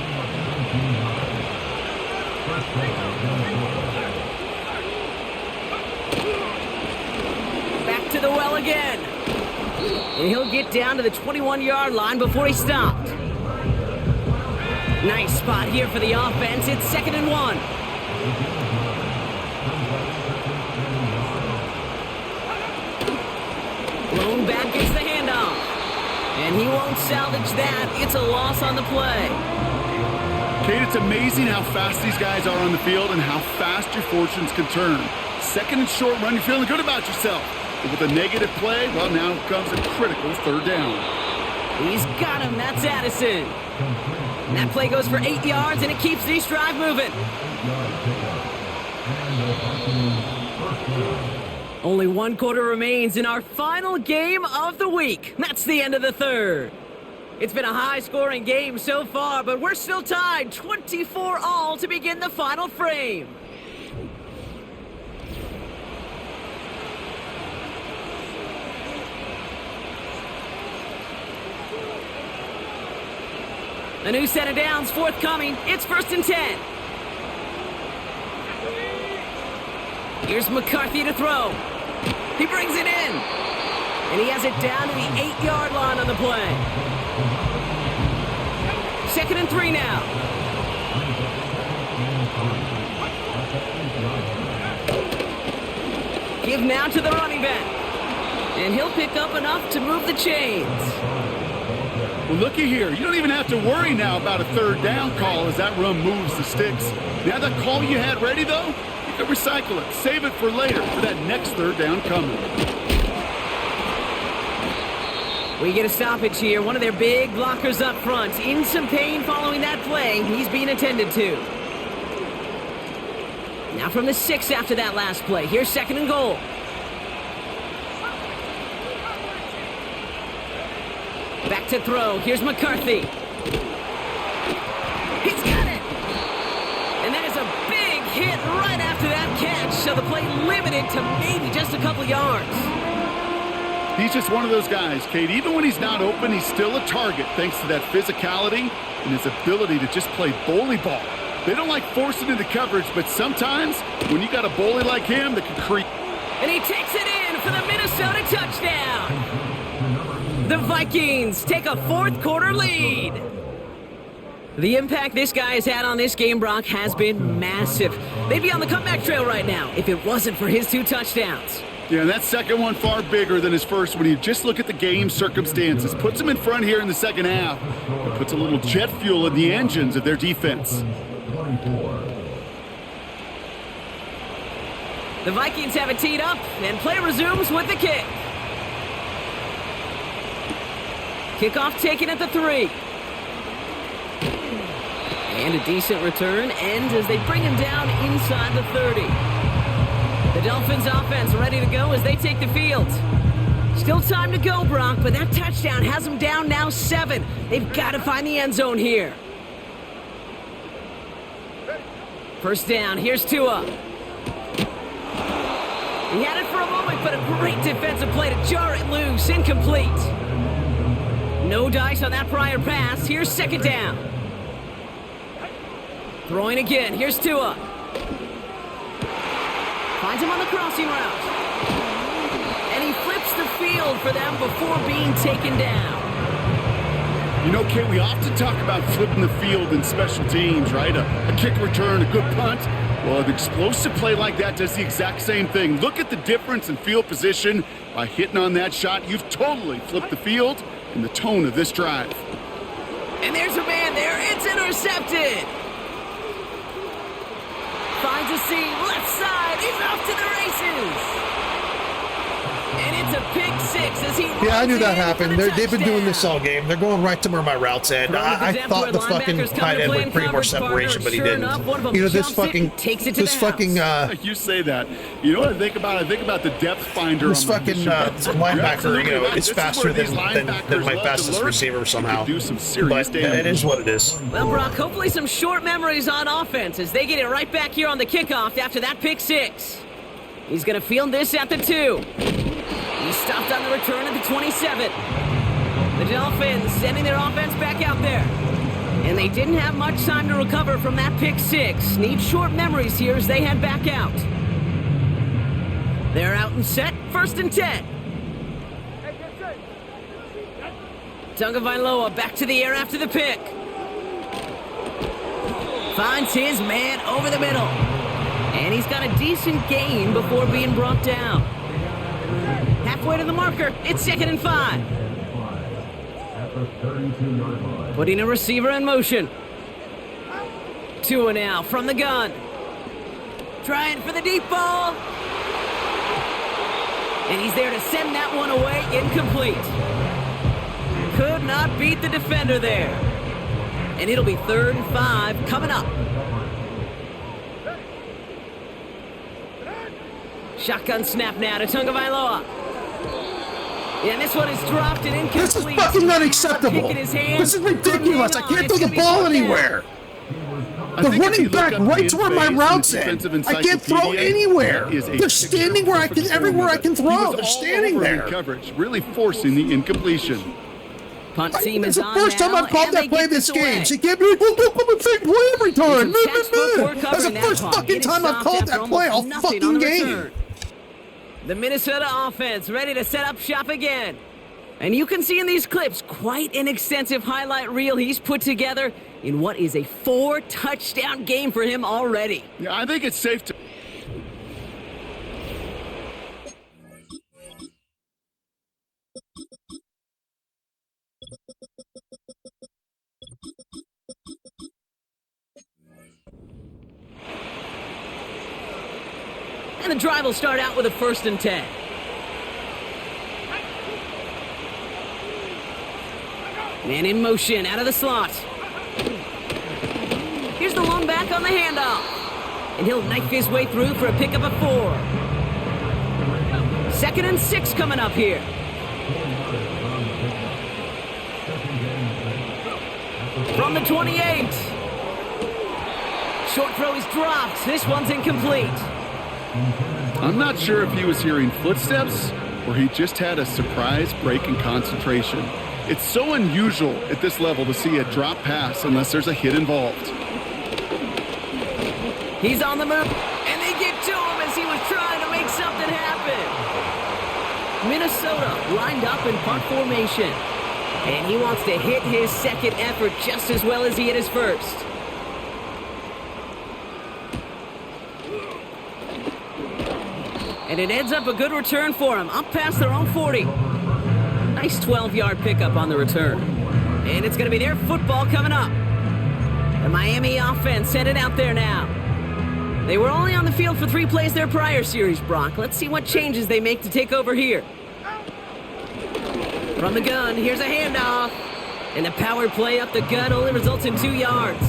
Back to the well again. And he'll get down to the 21-yard line before he stopped. Nice spot here for the offense. It's 2nd and 1. Blown back gets the handoff. And he won't salvage that. It's a loss on the play. Kate, it's amazing how fast these guys are on the field and how fast your fortunes can turn. 2nd and short run, you're feeling good about yourself. But with a negative play, well, now comes a critical 3rd down. He's got him. That's Addison. And that play goes for 8 yards, and it keeps this drive moving. Only one quarter remains in our final game of the week. That's the end of the third. It's been a high-scoring game so far, but we're still tied 24-all to begin the final frame. A new set of downs forthcoming. It's 1st and 10. Here's McCarthy to throw. He brings it in. And he has it down to the 8-yard line on the play. 2nd and 3 now. Give now to the running back. And he'll pick up enough to move the chains. Well, looky here. You don't even have to worry now about a 3rd down call as that run moves the sticks. Now that call you had ready, though, you can recycle it. Save it for later for that next 3rd down coming. We get a stoppage here. One of their big blockers up front. In some pain following that play. He's being attended to. Now from the 6 after that last play. Here's 2nd and goal. Back to throw. Here's McCarthy. He's got it. And that is a big hit right after that catch. So the play limited to maybe just a couple yards. He's just one of those guys, Kate. Even when he's not open, he's still a target thanks to that physicality and his ability to just play bully ball. They don't like forcing into coverage, but sometimes when you got a bully like him that can create. And he takes it in for the Minnesota touchdown. The Vikings take a 4th quarter lead. The impact this guy has had on this game, Brock, has been massive. They'd be on the comeback trail right now if it wasn't for his 2 touchdowns. Yeah, and that second one far bigger than his first when you just look at the game circumstances. Puts him in front here in the second half. It puts a little jet fuel in the engines of their defense. The Vikings have it teed up, and play resumes with the kick. Kickoff taken at the 3. And a decent return ends as they bring him down inside the 30. The Dolphins offense ready to go as they take the field. Still time to go, Brock, but that touchdown has them down now 7. They've got to find the end zone here. 1st down, here's Tua. He had it for a moment, but a great defensive play to jar it loose, incomplete. No dice on that prior pass. Here's 2nd down. Throwing again. Here's Tua. Finds him on the crossing route. And he flips the field for them before being taken down. You know, Kate, we often talk about flipping the field in special teams, right? A kick return, a good punt. Well, an explosive play like that does the exact same thing. Look at the difference in field position. By hitting on that shot, you've totally flipped the field and the tone of this drive. And there's a man there. It's intercepted. Finds a seam, left side. He's off to the races. And it's a pick 6 as he runs. Yeah, I knew that in happened. for the They've been doing this touchdown. all game. They're going right to where my route's at. I thought the fucking tight end would bring more separation, but he didn't. You know, this fucking, You say that. You know what I think about? I think about the depth finder. This on fucking linebacker, you know, is faster than my fastest receiver somehow. Do some serious But damage. it is what it is. Well, Brock, hopefully some short memories on offense as they get it right back here on the kickoff after that pick 6. He's going to field this at the 2. He stopped on the return at the 27. The Dolphins sending their offense back out there. And they didn't have much time to recover from that pick 6. Need short memories here as they head back out. They're out and set, 1st and 10. Tagovailoa back to the air after the pick. Finds his man over the middle. And he's got a decent gain before being brought down. Halfway to the marker, it's 2nd and 5. Putting a receiver in motion. Tua now from the gun. Trying for the deep ball. And he's there to send that one away, incomplete. Could not beat the defender there. And it'll be 3rd and 5 coming up. Shotgun snap now to Tagovailoa. Yeah, and this one is dropped and incomplete. This is fucking unacceptable. This is ridiculous. I can't throw the ball anywhere. The running back right to where my routes in. I can't throw anywhere. They're standing where I can, everywhere I can throw. They're standing there. Coverage, really forcing the incompletion. Punt team It's is the on first time now, I've called and that they play get this away. game. She gave me the same play every time. It's a textbook work That's the covering that first punt. fucking Getting time I've stopped called after that play all almost nothing fucking on the game. return. The Minnesota offense ready to set up shop again. And you can see in these clips quite an extensive highlight reel he's put together in what is a 4-touchdown game for him already. Yeah, I think it's safe to... And the drive will start out with a 1st and 10. Man in motion, out of the slot. Here's the long back on the handoff. And he'll knife his way through for a pickup of 4. 2nd and 6 coming up here. From the 28. Short throw is dropped. This one's incomplete. I'm not sure if he was hearing footsteps or he just had a surprise break in concentration. It's so unusual at this level to see a drop pass unless there's a hit involved. He's on the move, and they get to him as he was trying to make something happen. Minnesota lined up in punt formation, and he wants to hit his second effort just as well as he hit his first. And it ends up a good return for him, up past their own 40. Nice 12-yard pickup on the return. And it's going to be their football coming up. The Miami offense headed out there now. They were only on the field for 3 plays their prior series, Brock. Let's see what changes they make to take over here. From the gun, here's a handoff. And the power play up the gut only results in 2 yards.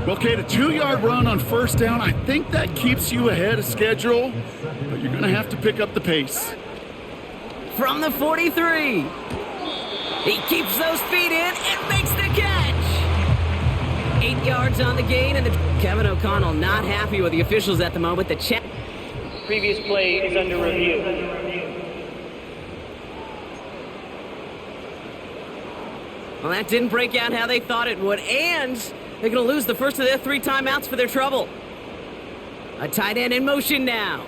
Well, Kate, a 2-yard run on 1st down, I think that keeps you ahead of schedule, but you're going to have to pick up the pace. From the 43. He keeps those feet in and makes the catch. 8 yards on the gain, and Kevin O'Connell not happy with the officials at the moment. The check. Previous play is under review. Well, that didn't break out how they thought it would, and they're going to lose the first of their 3 timeouts for their trouble. A tight end in motion now.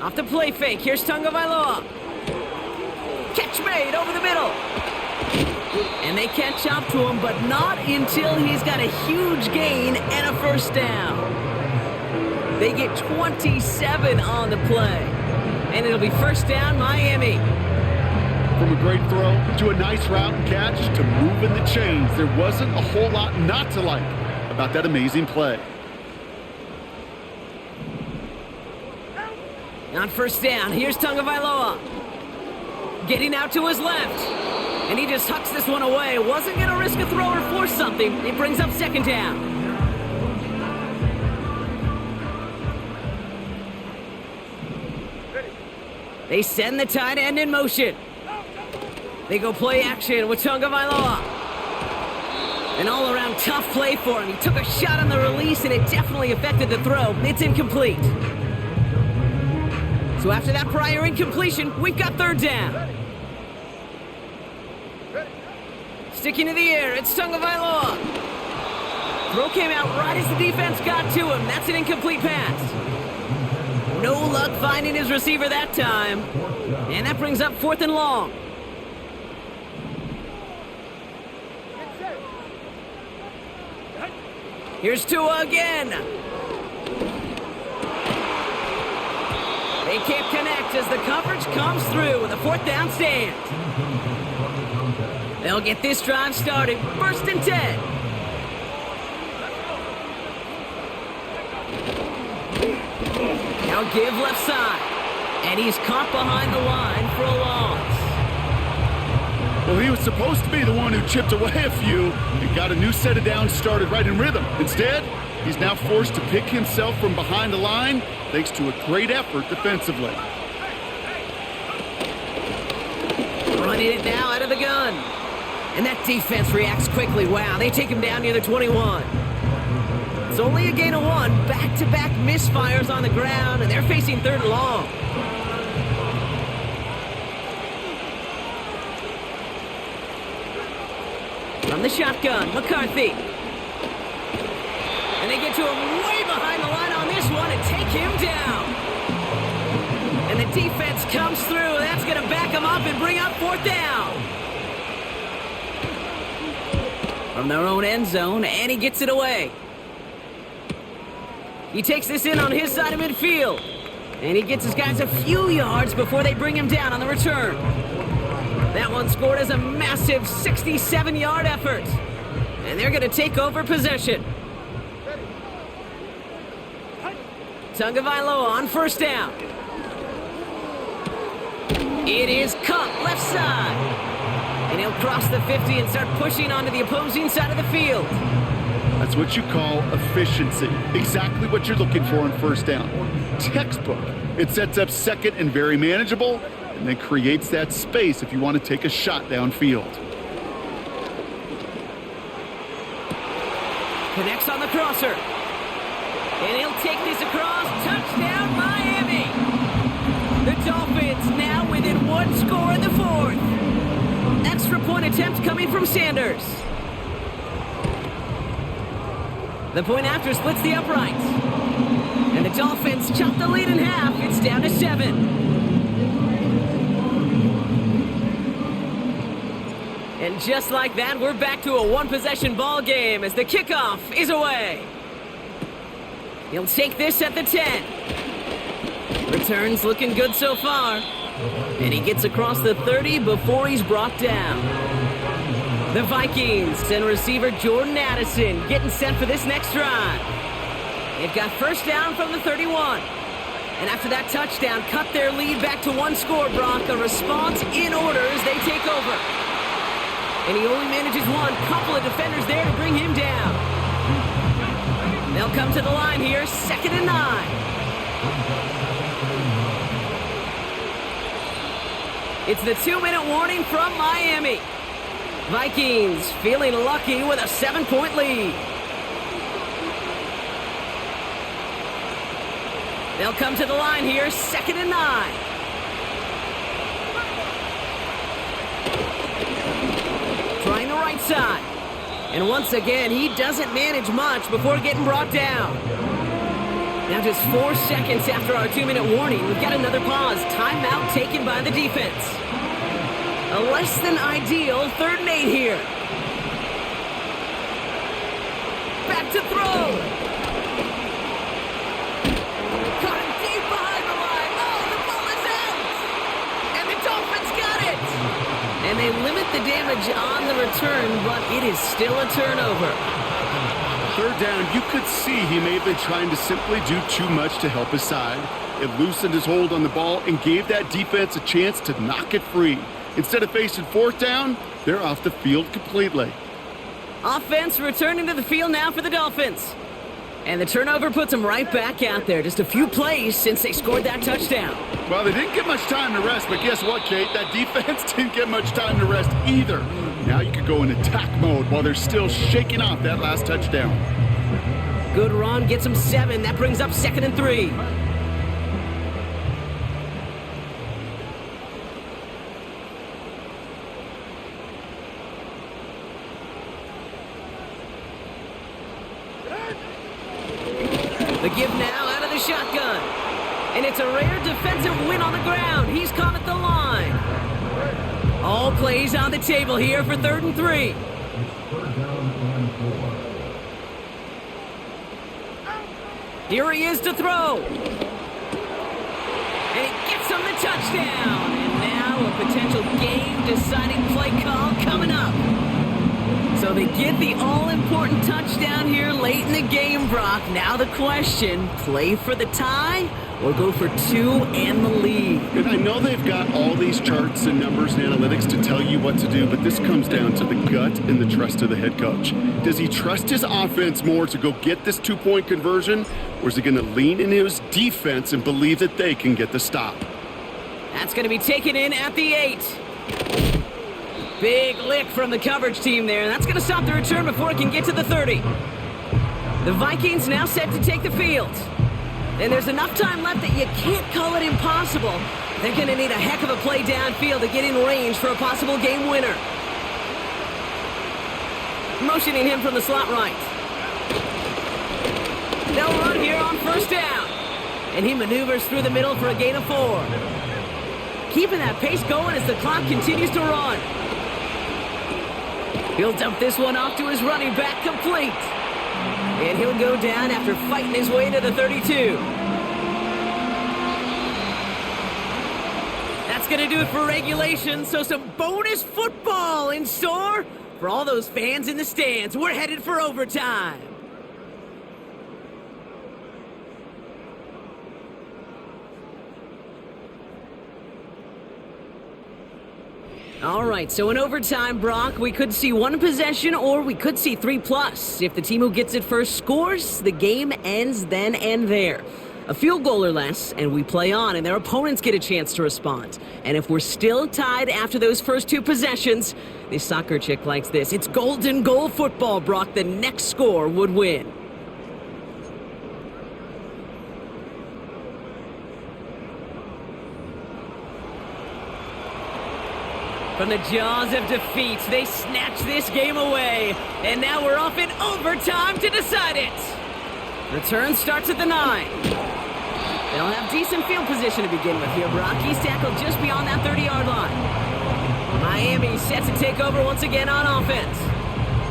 Off the play fake, here's Tagovailoa. Catch made over the middle. And they catch up to him, but not until he's got a huge gain and a 1st down. They get 27 on the play. And it'll be 1st down, Miami. From a great throw to a nice route and catch to moving the chains, there wasn't a whole lot not to like about that amazing play. On 1st down, here's Tagovailoa. Getting out to his left. And he just hucks this one away. Wasn't going to risk a throw or force something. It brings up 2nd down. They send the tight end in motion. They go play action with Tagovailoa. An all-around tough play for him. He took a shot on the release, and it definitely affected the throw. It's incomplete. So after that prior incompletion, we've got 3rd down. Sticking to the air, it's Tagovailoa. Throw came out right as the defense got to him. That's an incomplete pass. No luck finding his receiver that time. And that brings up 4th and long. Here's Tua again. They can't connect as the coverage comes through with a 4th down stand. They'll get this drive started. 1st and 10. Now give left side. And he's caught behind the line for a loss. Well, he was supposed to be the one who chipped away a few and got a new set of downs started right in rhythm. Instead, He's now forced to pick himself from behind the line thanks to a great effort defensively. Running it now out of the gun. And that defense reacts quickly. Wow, they take him down near the 21. It's only a gain of 1. Back-to-back misfires on the ground, and they're facing 3rd and long. From the shotgun, McCarthy. And they get to him way behind the line on this one and take him down. And the defense comes through. That's going to back him up and bring up 4th down. From their own end zone, and he gets it away. He takes this in on his side of midfield. And he gets his guys a few yards before they bring him down on the return. That one scored as a massive 67-yard effort. And they're going to take over possession. Tagovailoa on 1st down. It is caught left side. And he'll cross the 50 and start pushing onto the opposing side of the field. That's what you call efficiency. Exactly what you're looking for on 1st down. Textbook. It sets up 2nd and very manageable, and then creates that space if you want to take a shot downfield. Connects on the crosser. And he'll take this across. Touchdown, Miami. The Dolphins now within 1 score in the 4th. Extra point attempt coming from Sanders. The point after splits the uprights. And the Dolphins chop the lead in half. It's down to 7. And just like that, we're back to a 1-possession ball game as the kickoff is away. He'll take this at the 10. Returns looking good so far. And he gets across the 30 before he's brought down. The Vikings send receiver Jordan Addison getting set for this next drive. They've got 1st down from the 31. And after that touchdown, cut their lead back to 1 score, Brock. A response in order as they take over. And he only manages 1. Couple of defenders there to bring him down. They'll come to the line here, 2nd and 9. It's the 2-minute warning from Miami. Vikings feeling lucky with a 7-point lead. They'll come to the line here, 2nd and 9. Trying the right side. And once again, he doesn't manage much before getting brought down. Now just 4 seconds after our 2-minute warning, we've got another pause. Timeout taken by the defense. A less than ideal 3rd and 8 here. Back to throw. Caught him deep behind the line. Oh, the ball is out. And the Dolphins got it. And they limit the damage on the return, but it is still a turnover. 3rd down, you could see he may have been trying to simply do too much to help his side. It loosened his hold on the ball and gave that defense a chance to knock it free. Instead of facing 4th down, they're off the field completely. Offense returning to the field now for the Dolphins. And the turnover puts them right back out there. Just a few plays since they scored that touchdown. Well, they didn't get much time to rest, but guess what, Kate? That defense didn't get much time to rest either. Now you could go in attack mode while they're still shaking off that last touchdown. Good run, gets them 7. That brings up 2nd and 3. The give now out of the shotgun. And it's a rare defensive win on the ground. He's caught at the line. All plays on the table here for 3rd and 3. Here he is to throw. And he gets him the touchdown. And now a potential game-deciding play call coming up. So So they get the all-important touchdown here late in the game, Brock. Now the question, play for the tie or go for two and the lead? And I know they've got all these charts and numbers and analytics to tell you what to do, but this comes down to the gut and the trust of the head coach. Does he trust his offense more to go get this two-point conversion, or is he going to lean into his defense and believe that they can get the stop? That's going to be taken in at the 8. Big lick from the coverage team there. That's going to stop the return before it can get to the 30. The Vikings now set to take the field. And there's enough time left that you can't call it impossible. They're going to need a heck of a play downfield to get in range for a possible game winner. Motioning him from the slot right. They'll run here on first down. And he maneuvers through the middle for a gain of 4. Keeping that pace going as the clock continues to run. He'll dump this one off to his running back, complete. And he'll go down after fighting his way to the 32. That's going to do it for regulation, so some bonus football in store for all those fans in the stands. We're headed for overtime. All right, so in overtime, Brock, we could see one possession or we could see 3+. If the team who gets it first scores, the game ends then and there. A field goal or less, and we play on, and their opponents get a chance to respond. And if we're still tied after those first 2 possessions, this soccer chick likes this. It's golden goal football, Brock. The next score would win. From the jaws of defeat, they snatch this game away. And now we're off in overtime to decide it. Return starts at the 9. They'll have decent field position to begin with here. Brock, he's tackled just beyond that 30-yard line. Miami set to take over once again on offense.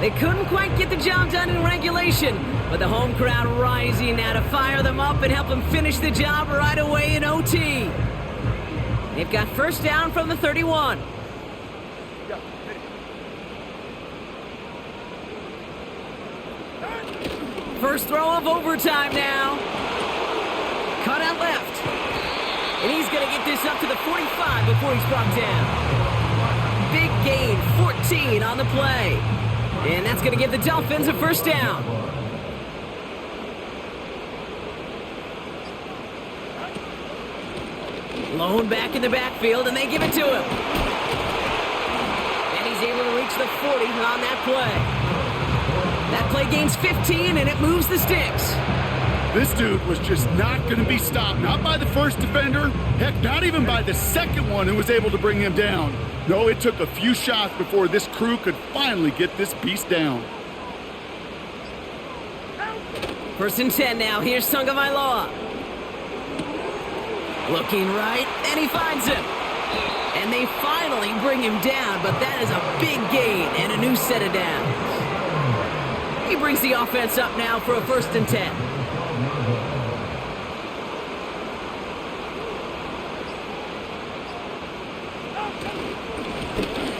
They couldn't quite get the job done in regulation, but the home crowd rising now to fire them up and help them finish the job right away in OT. They've got first down from the 31. First throw of overtime now. Cut out left. And he's going to get this up to the 45 before he's brought down. Big gain, 14 on the play. And that's going to give the Dolphins a first down. Lone back in the backfield, and they give it to him. And he's able to reach the 40 on that play. That play gains 15, and it moves the sticks. This dude was just not going to be stopped. Not by the first defender. Heck, not even by the second one who was able to bring him down. No, it took a few shots before this crew could finally get this beast down. First and 10 now. Here's Tagovailoa. Looking right, and he finds him. And they finally bring him down, but that is a big gain and a new set of downs. He brings the offense up now for a first and 10.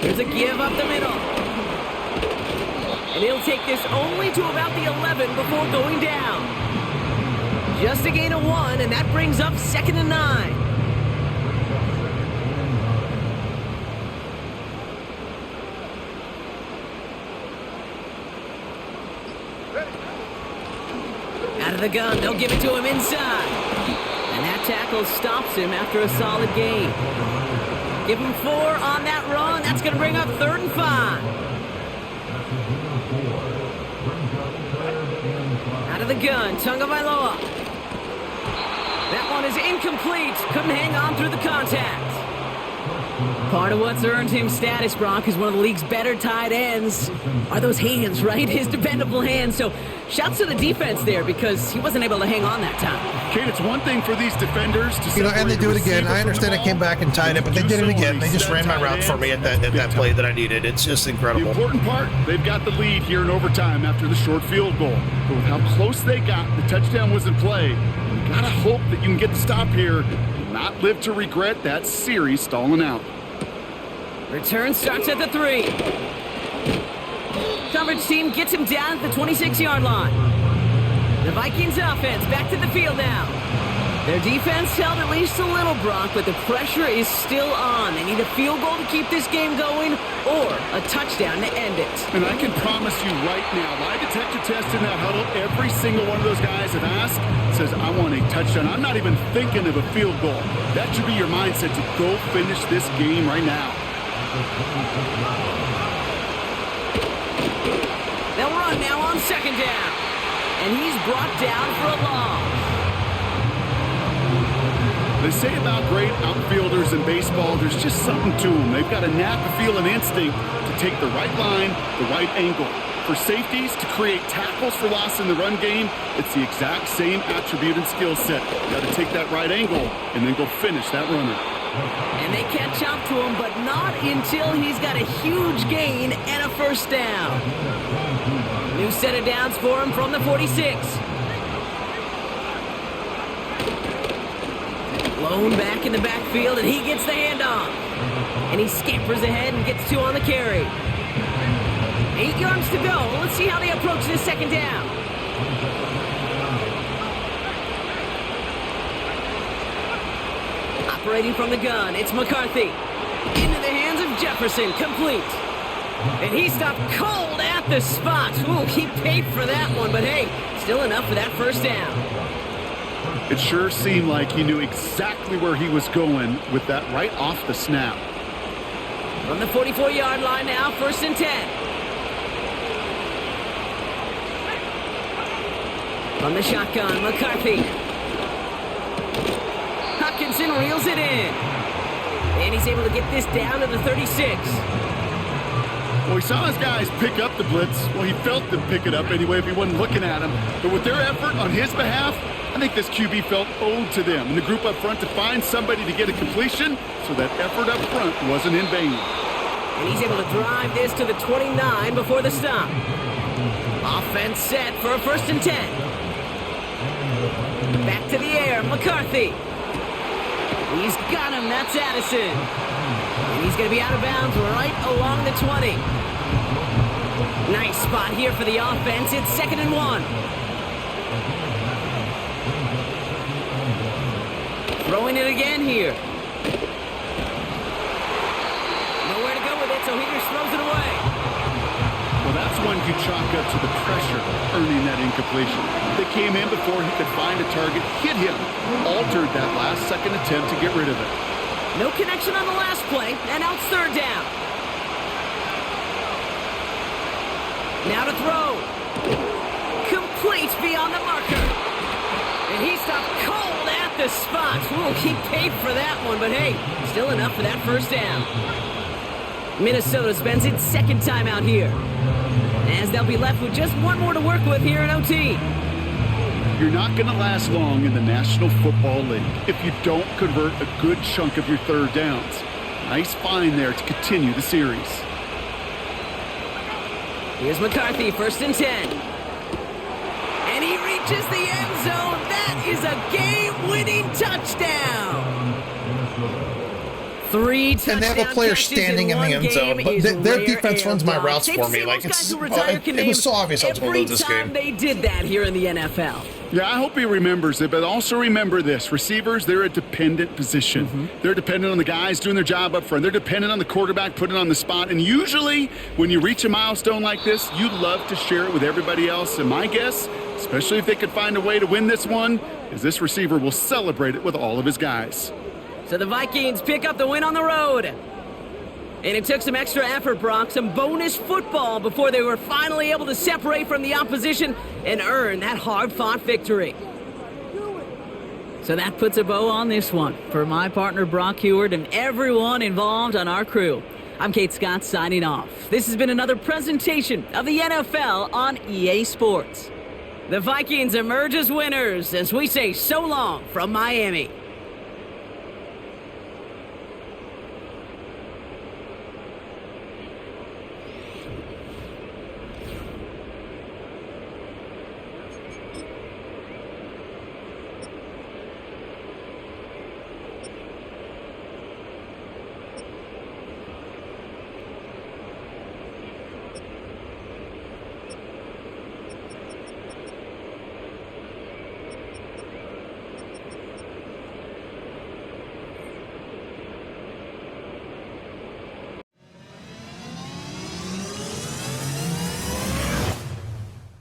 Here's a give up the middle. And he'll take this only to about the 11 before going down. Just a gain of 1, and that brings up 2nd and 9. Out of the gun, they'll give it to him inside. And that tackle stops him after a solid gain. Give him 4 on that run. That's going to bring up 3rd and 5. Out of the gun, Tagovailoa. That one is incomplete. Couldn't hang on through the contact. Part of what's earned him status, Brock, is one of the league's better tight ends. Are those hands, right? His dependable hands. So shouts to the defense there because he wasn't able to hang on that time. Kate, it's one thing for these defenders to and they do it again. I understand I came back and tied it, but they did it again. They just ran my route for me at that play that I needed. It's just incredible. The important part, they've got the lead here in overtime after the short field goal. But with how close they got, the touchdown was in play. You gotta hope that you can get the stop here and not live to regret that series stalling out. Return starts at the 3. coverage team gets him down at the 26-yard line. The Vikings offense back to the field now. Their defense held at least a little, Brock, but the pressure is still on. They need a field goal to keep this game going or a touchdown to end it. And I can promise you right now, lie detector test in that huddle, every single one of those guys have asked says, I want a touchdown. I'm not even thinking of a field goal. That should be your mindset to go finish this game right now. They'll run now on second down. And he's brought down for a loss. They say about great outfielders in baseball, there's just something to them. They've got a knack, a feel, an instinct to take the right line, the right angle. For safeties, to create tackles for loss in the run game, it's the exact same attribute and skill set. Got to take that right angle and then go finish that runner. And they catch up to him, but not until he's got a huge gain and a first down. New set of downs for him from the 46. Lone back in the backfield, and he gets the handoff. And he scampers ahead and gets 2 on the carry. 8 yards to go. Let's see how they approach this second down. Operating from the gun, it's McCarthy. Into the hands of Jefferson, complete. And he stopped cold at the spot. Ooh, he paid for that one, but hey, still enough for that first down. It sure seemed like he knew exactly where he was going with that right off the snap. From the 44-yard line now, 1st and 10. From the shotgun, McCarthy. Hopkinson reels it in. And he's able to get this down to the 36. Well, he saw his guys pick up the blitz. Well, he felt them pick it up anyway if he wasn't looking at him. But with their effort on his behalf, I think this QB felt owed to them and the group up front to find somebody to get a completion, so that effort up front wasn't in vain. And he's able to drive this to the 29 before the stop. Offense set for a 1st and 10. Back to the air, McCarthy. He's got him, that's Addison. And he's going to be out of bounds right along the 20. Nice spot here for the offense. It's 2nd and 1. Throwing it again here. Nowhere to go with it, so he just throws it away. Well, that's one you chalk up to the pressure earning that incompletion. They came in before he could find a target, hit him, altered that last-second attempt to get rid of it. No connection on the last play, and now it's 3rd down. Now to throw. Complete beyond the marker. And he stopped cold at the spot. Ooh, he paid for that one, but hey, still enough for that first down. Minnesota spends its 2nd time out here, as they'll be left with just 1 more to work with here in OT. You're not going to last long in the National Football League if you don't convert a good chunk of your 3rd downs. Nice find there to continue the series. Here's McCarthy, 1st and 10. And he reaches the end zone. That is a game-winning touchdown. 3 touchdown And they have a player catches standing in the one end zone, game but is their rare defense air, runs my Brock. routes Safe for to me. say Like, most guys it's who retire can it was so name obvious I was going to lose this every time game. they did that here in the NFL. Yeah, I hope he remembers it, but also remember this. Receivers, they're a dependent position. They're dependent on the guys doing their job up front. They're dependent on the quarterback putting it on the spot. And usually, when you reach a milestone like this, you love to share it with everybody else. And my guess, especially if they could find a way to win this one, is this receiver will celebrate it with all of his guys. So the Vikings pick up the win on the road. And it took some extra effort, Brock, some bonus football before they were finally able to separate from the opposition and earn that hard-fought victory. So that puts a bow on this one. For my partner, Brock Heward, and everyone involved on our crew, I'm Kate Scott signing off. This has been another presentation of the NFL on EA Sports. The Vikings emerge as winners as we say so long from Miami.